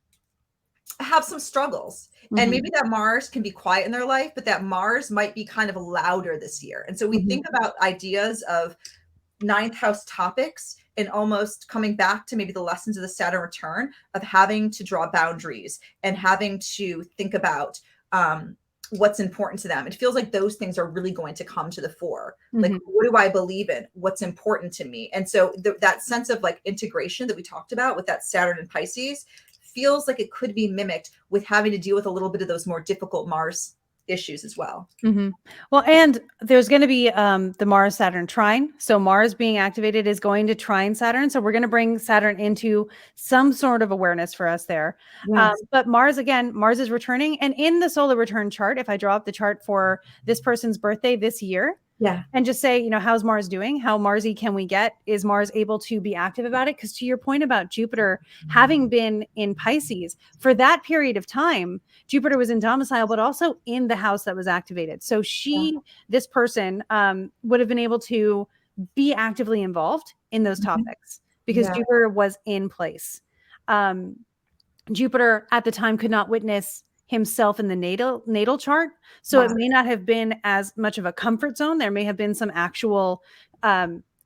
have some struggles, and maybe that Mars can be quiet in their life, but that Mars might be kind of louder this year. And so we think about ideas of ninth house topics and almost coming back to maybe the lessons of the Saturn return of having to draw boundaries and having to think about what's important to them. It feels like those things are really going to come to the fore. Like, what do I believe in? What's important to me? And so that sense of like integration that we talked about with that Saturn and Pisces feels like it could be mimicked with having to deal with a little bit of those more difficult Mars issues as well. Well, and there's going to be the Mars Saturn trine. So Mars being activated is going to trine Saturn. So we're going to bring Saturn into some sort of awareness for us there. But Mars, again, Mars is returning. And in the solar return chart, if I draw up the chart for this person's birthday this year, and just say, how's Mars doing? How Marsy can we get? Is Mars able to be active about it? Because to your point about Jupiter having been in Pisces for that period of time, Jupiter was in domicile, but also in the house that was activated. So this person would have been able to be actively involved in those topics because Jupiter was in place. Jupiter at the time could not witness himself in the natal chart. So it may not have been as much of a comfort zone. There may have been some actual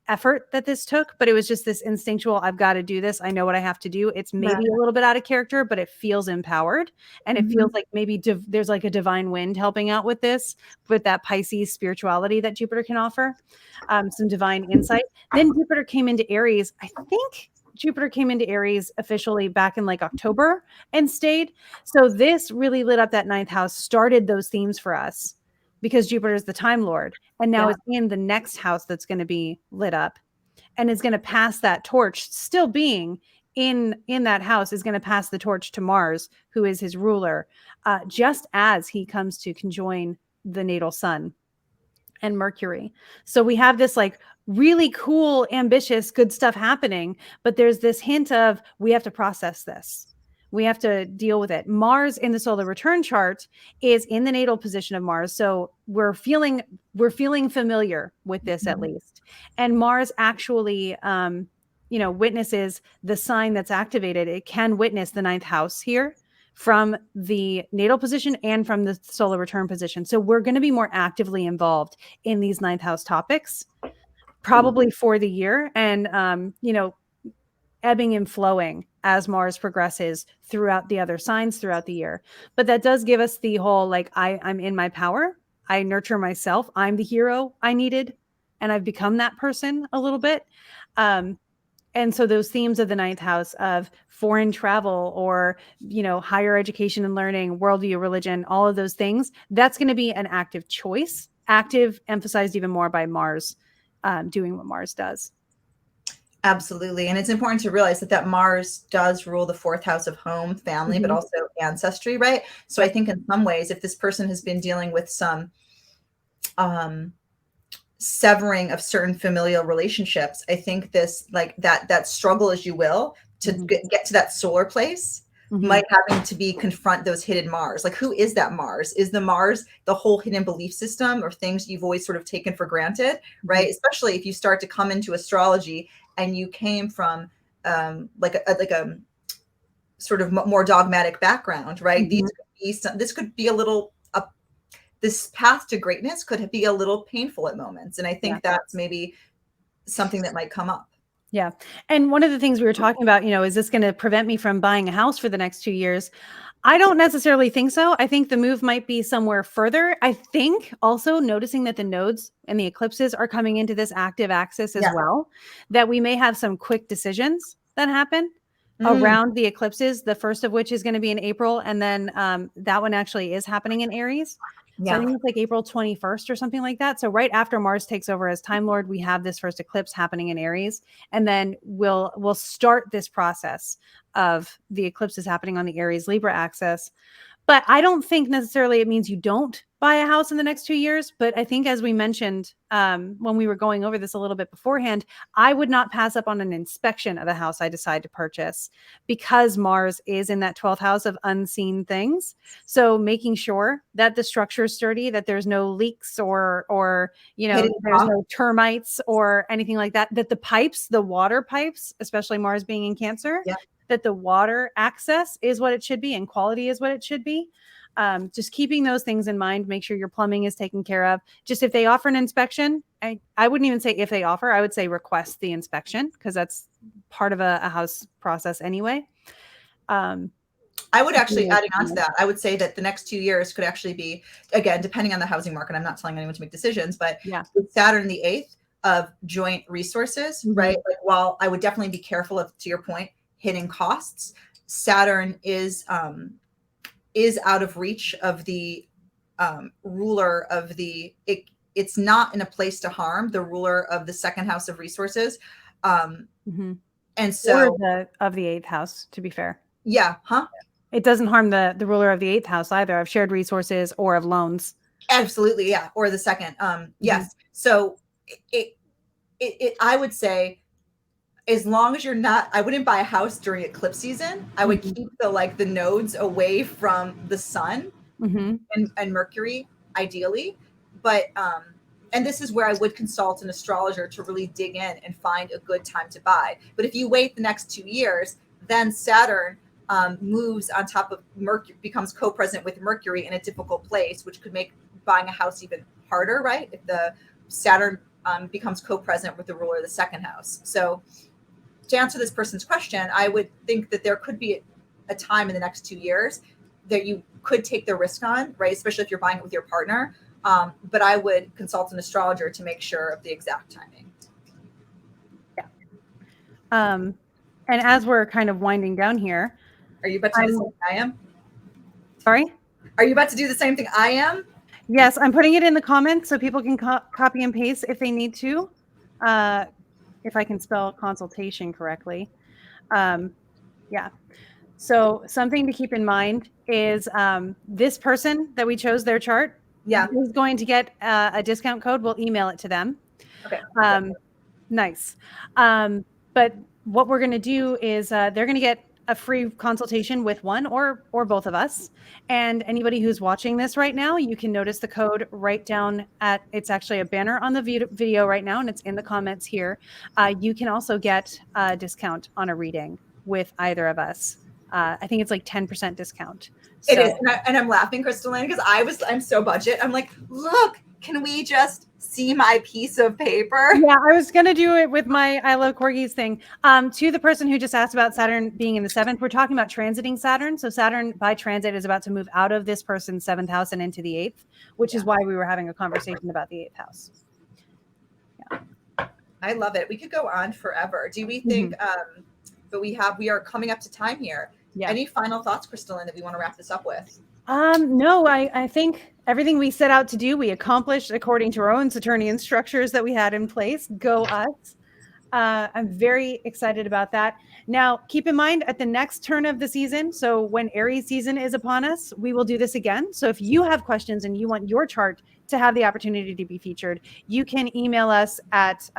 effort that this took, but it was just this instinctual, I've got to do this. I know what I have to do. It's maybe a little bit out of character, but it feels empowered. And it feels like maybe there's like a divine wind helping out with this, with that Pisces spirituality that Jupiter can offer, some divine insight. Then Jupiter came into Aries. I think Jupiter came into Aries officially back in like October and stayed. So this really lit up that ninth house, started those themes for us because Jupiter is the time lord. And now it's in the next house that's going to be lit up and is going to pass that torch, still being in that house, is going to pass the torch to Mars, who is his ruler, just as he comes to conjoin the natal sun and Mercury. So we have this like really cool, ambitious, good stuff happening, but there's this hint of we have to process this. We have to deal with it. Mars in the solar return chart is in the natal position of Mars. So we're feeling familiar with this at least. And Mars actually, witnesses the sign that's activated. It can witness the ninth house here from the natal position and from the solar return position. So we're going to be more actively involved in these ninth house topics, probably for the year, and, ebbing and flowing as Mars progresses throughout the other signs throughout the year. But that does give us the whole, like, I'm in my power. I nurture myself. I'm the hero I needed. And I've become that person a little bit. And so those themes of the ninth house of foreign travel or, higher education and learning, worldview, religion, all of those things, that's going to be an active choice, active, emphasized even more by Mars, doing what Mars does. Absolutely. And it's important to realize that Mars does rule the fourth house of home, family, but also ancestry, right? So I think in some ways, if this person has been dealing with some severing of certain familial relationships, I think this, like that struggle, as you will, to get to that solar place might having to be confront those hidden Mars. Like, who is that Mars? Is the Mars the whole hidden belief system or things you've always sort of taken for granted, right? Especially if you start to come into astrology and you came from like a sort of more dogmatic background, right? This could be a little, this path to greatness could be a little painful at moments. And I think that's maybe something that might come up. Yeah. And one of the things we were talking about, is this going to prevent me from buying a house for the next 2 years? I don't necessarily think so. I think the move might be somewhere further. I think also noticing that the nodes and the eclipses are coming into this active axis as well, that we may have some quick decisions that happen around the eclipses, the first of which is going to be in April. And then that one actually is happening in Aries. So I think it's like April 21st or something like that. So right after Mars takes over as Time Lord, we have this first eclipse happening in Aries. And then we'll start this process of the eclipses happening on the Aries Libra axis. But I don't think necessarily it means you don't buy a house in the next 2 years. But I think, as we mentioned when we were going over this a little bit beforehand, I would not pass up on an inspection of a house I decide to purchase, because Mars is in that 12th house of unseen things. So making sure that the structure is sturdy, that there's no leaks or there's no termites or anything like that, that the pipes, the water pipes, especially Mars being in Cancer, that the water access is what it should be and quality is what it should be. Just keeping those things in mind, make sure your plumbing is taken care of. Just if they offer an inspection, I wouldn't even say if they offer, I would say request the inspection, because that's part of a house process anyway. I would actually, adding on to that, I would say that the next 2 years could actually be, again, depending on the housing market, I'm not telling anyone to make decisions, but with Saturn the 8th of joint resources, right? Like, while I would definitely be careful of, to your point, hidden costs, Saturn is out of reach of the ruler of the, it's not in a place to harm the ruler of the second house of resources. And so of the 8th house, to be fair. It doesn't harm the ruler of the 8th house either, of shared resources or of loans. Absolutely. Yeah. Or the second. Yes. So I would say, as long as you're not, I wouldn't buy a house during eclipse season. I would keep the nodes away from the sun and Mercury, ideally. But and this is where I would consult an astrologer to really dig in and find a good time to buy. But if you wait the next 2 years, then Saturn moves on top of Mercury, becomes co-present with Mercury in a difficult place, which could make buying a house even harder, right? If the Saturn becomes co-present with the ruler of the second house. So to answer this person's question, I would think that there could be a time in the next 2 years that you could take the risk on, right? Especially if you're buying it with your partner. But I would consult an astrologer to make sure of the exact timing. And as we're kind of winding down here, are you about to do the same thing I am? Sorry? Are you about to do the same thing I am? Yes, I'm putting it in the comments so people can copy and paste if they need to. If I can spell consultation correctly. So something to keep in mind is this person that we chose their chart is going to get a discount code. We'll email it to them. Okay. Nice. But what we're going to do is they're going to get a free consultation with one or both of us. And anybody who's watching this right now, you can notice the code right down at, it's actually a banner on the video right now, and it's in the comments here. You can also get a discount on a reading with either of us. I think it's like 10% discount. So. It is. And I'm laughing, KristaLyn, because I'm so budget. I'm like, look, can we just see my piece of paper? Yeah, I was going to do it with my I Love Corgis thing. To the person who just asked about Saturn being in the 7th, we're talking about transiting Saturn. So Saturn by transit is about to move out of this person's 7th house and into the 8th, which is why we were having a conversation about the 8th house. I love it. We could go on forever. Do we think, but we are coming up to time here. Yeah. Any final thoughts, KristaLyn, that we want to wrap this up with? No, I think everything we set out to do, we accomplished according to our own Saturnian structures that we had in place. Go us. I'm very excited about that. Now, keep in mind at the next turn of the season, so when Aries season is upon us, we will do this again. So if you have questions and you want your chart to have the opportunity to be featured, you can email us at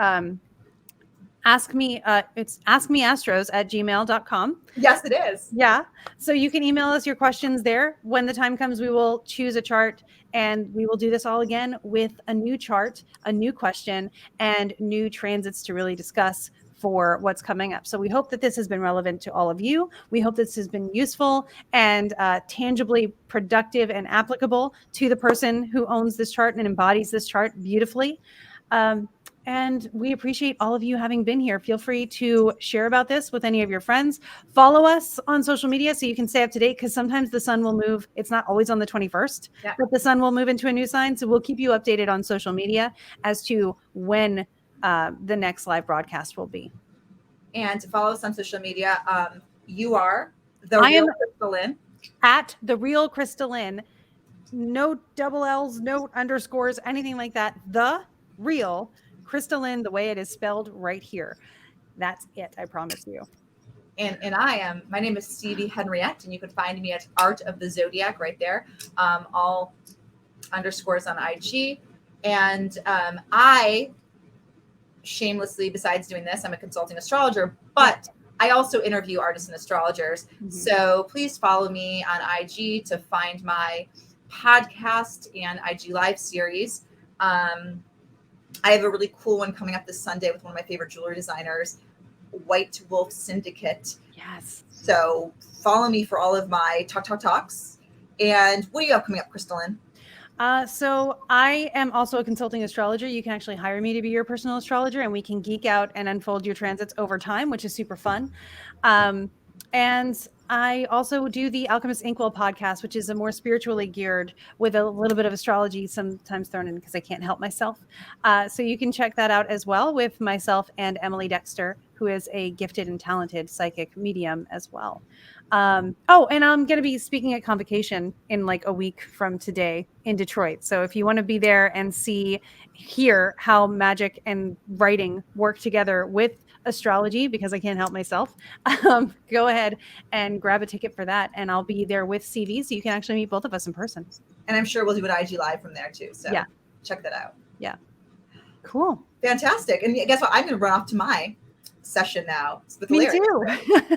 it's askmeastros@gmail.com. Yes, it is. Yeah. So you can email us your questions there. When the time comes, we will choose a chart and we will do this all again with a new chart, a new question, and new transits to really discuss for what's coming up. So we hope that this has been relevant to all of you. We hope this has been useful and tangibly productive and applicable to the person who owns this chart and embodies this chart beautifully. And we appreciate all of you having been here. Feel free to share about this with any of your friends. Follow us on social media so you can stay up to date, because sometimes the sun will move. It's not always on the 21st, but the sun will move into a new sign. So we'll keep you updated on social media as to when the next live broadcast will be. And to follow us on social media, you are the real KristaLyn. At the real KristaLyn. No double L's, no underscores, anything like that. The real KristaLyn, the way it is spelled right here. That's it. I promise you. And my name is Stevie Henriette, and you can find me at Art of the ZODIAC right there. All underscores on IG. And I shamelessly, besides doing this, I'm a consulting astrologer, but I also interview artists and astrologers. So please follow me on IG to find my podcast and IG live series. I have a really cool one coming up this Sunday with one of my favorite jewelry designers, White Wolf Syndicate. Yes. So follow me for all of my talks. And what do you have coming up, KristaLyn? So I am also a consulting astrologer. You can actually hire me to be your personal astrologer, and we can geek out and unfold your transits over time, which is super fun. And I also do the Alchemist Inkwell podcast, which is a more spiritually geared with a little bit of astrology sometimes thrown in because I can't help myself. So you can check that out as well with myself and Emily Dexter, who is a gifted and talented psychic medium as well. And I'm going to be speaking at Convocation in like a week from today in Detroit. So if you want to be there and hear how magic and writing work together with astrology, because I can't help myself, go ahead and grab a ticket for that. And I'll be there with CV, so you can actually meet both of us in person. And I'm sure we'll do an IG live from there too. So check that out. Yeah. Cool. Fantastic. And guess what? I'm going to run off to my session now. With Me too.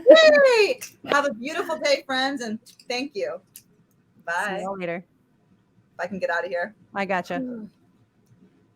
Yay! Have a beautiful day, friends, and thank you. Bye. See you all later. If I can get out of here. I gotcha.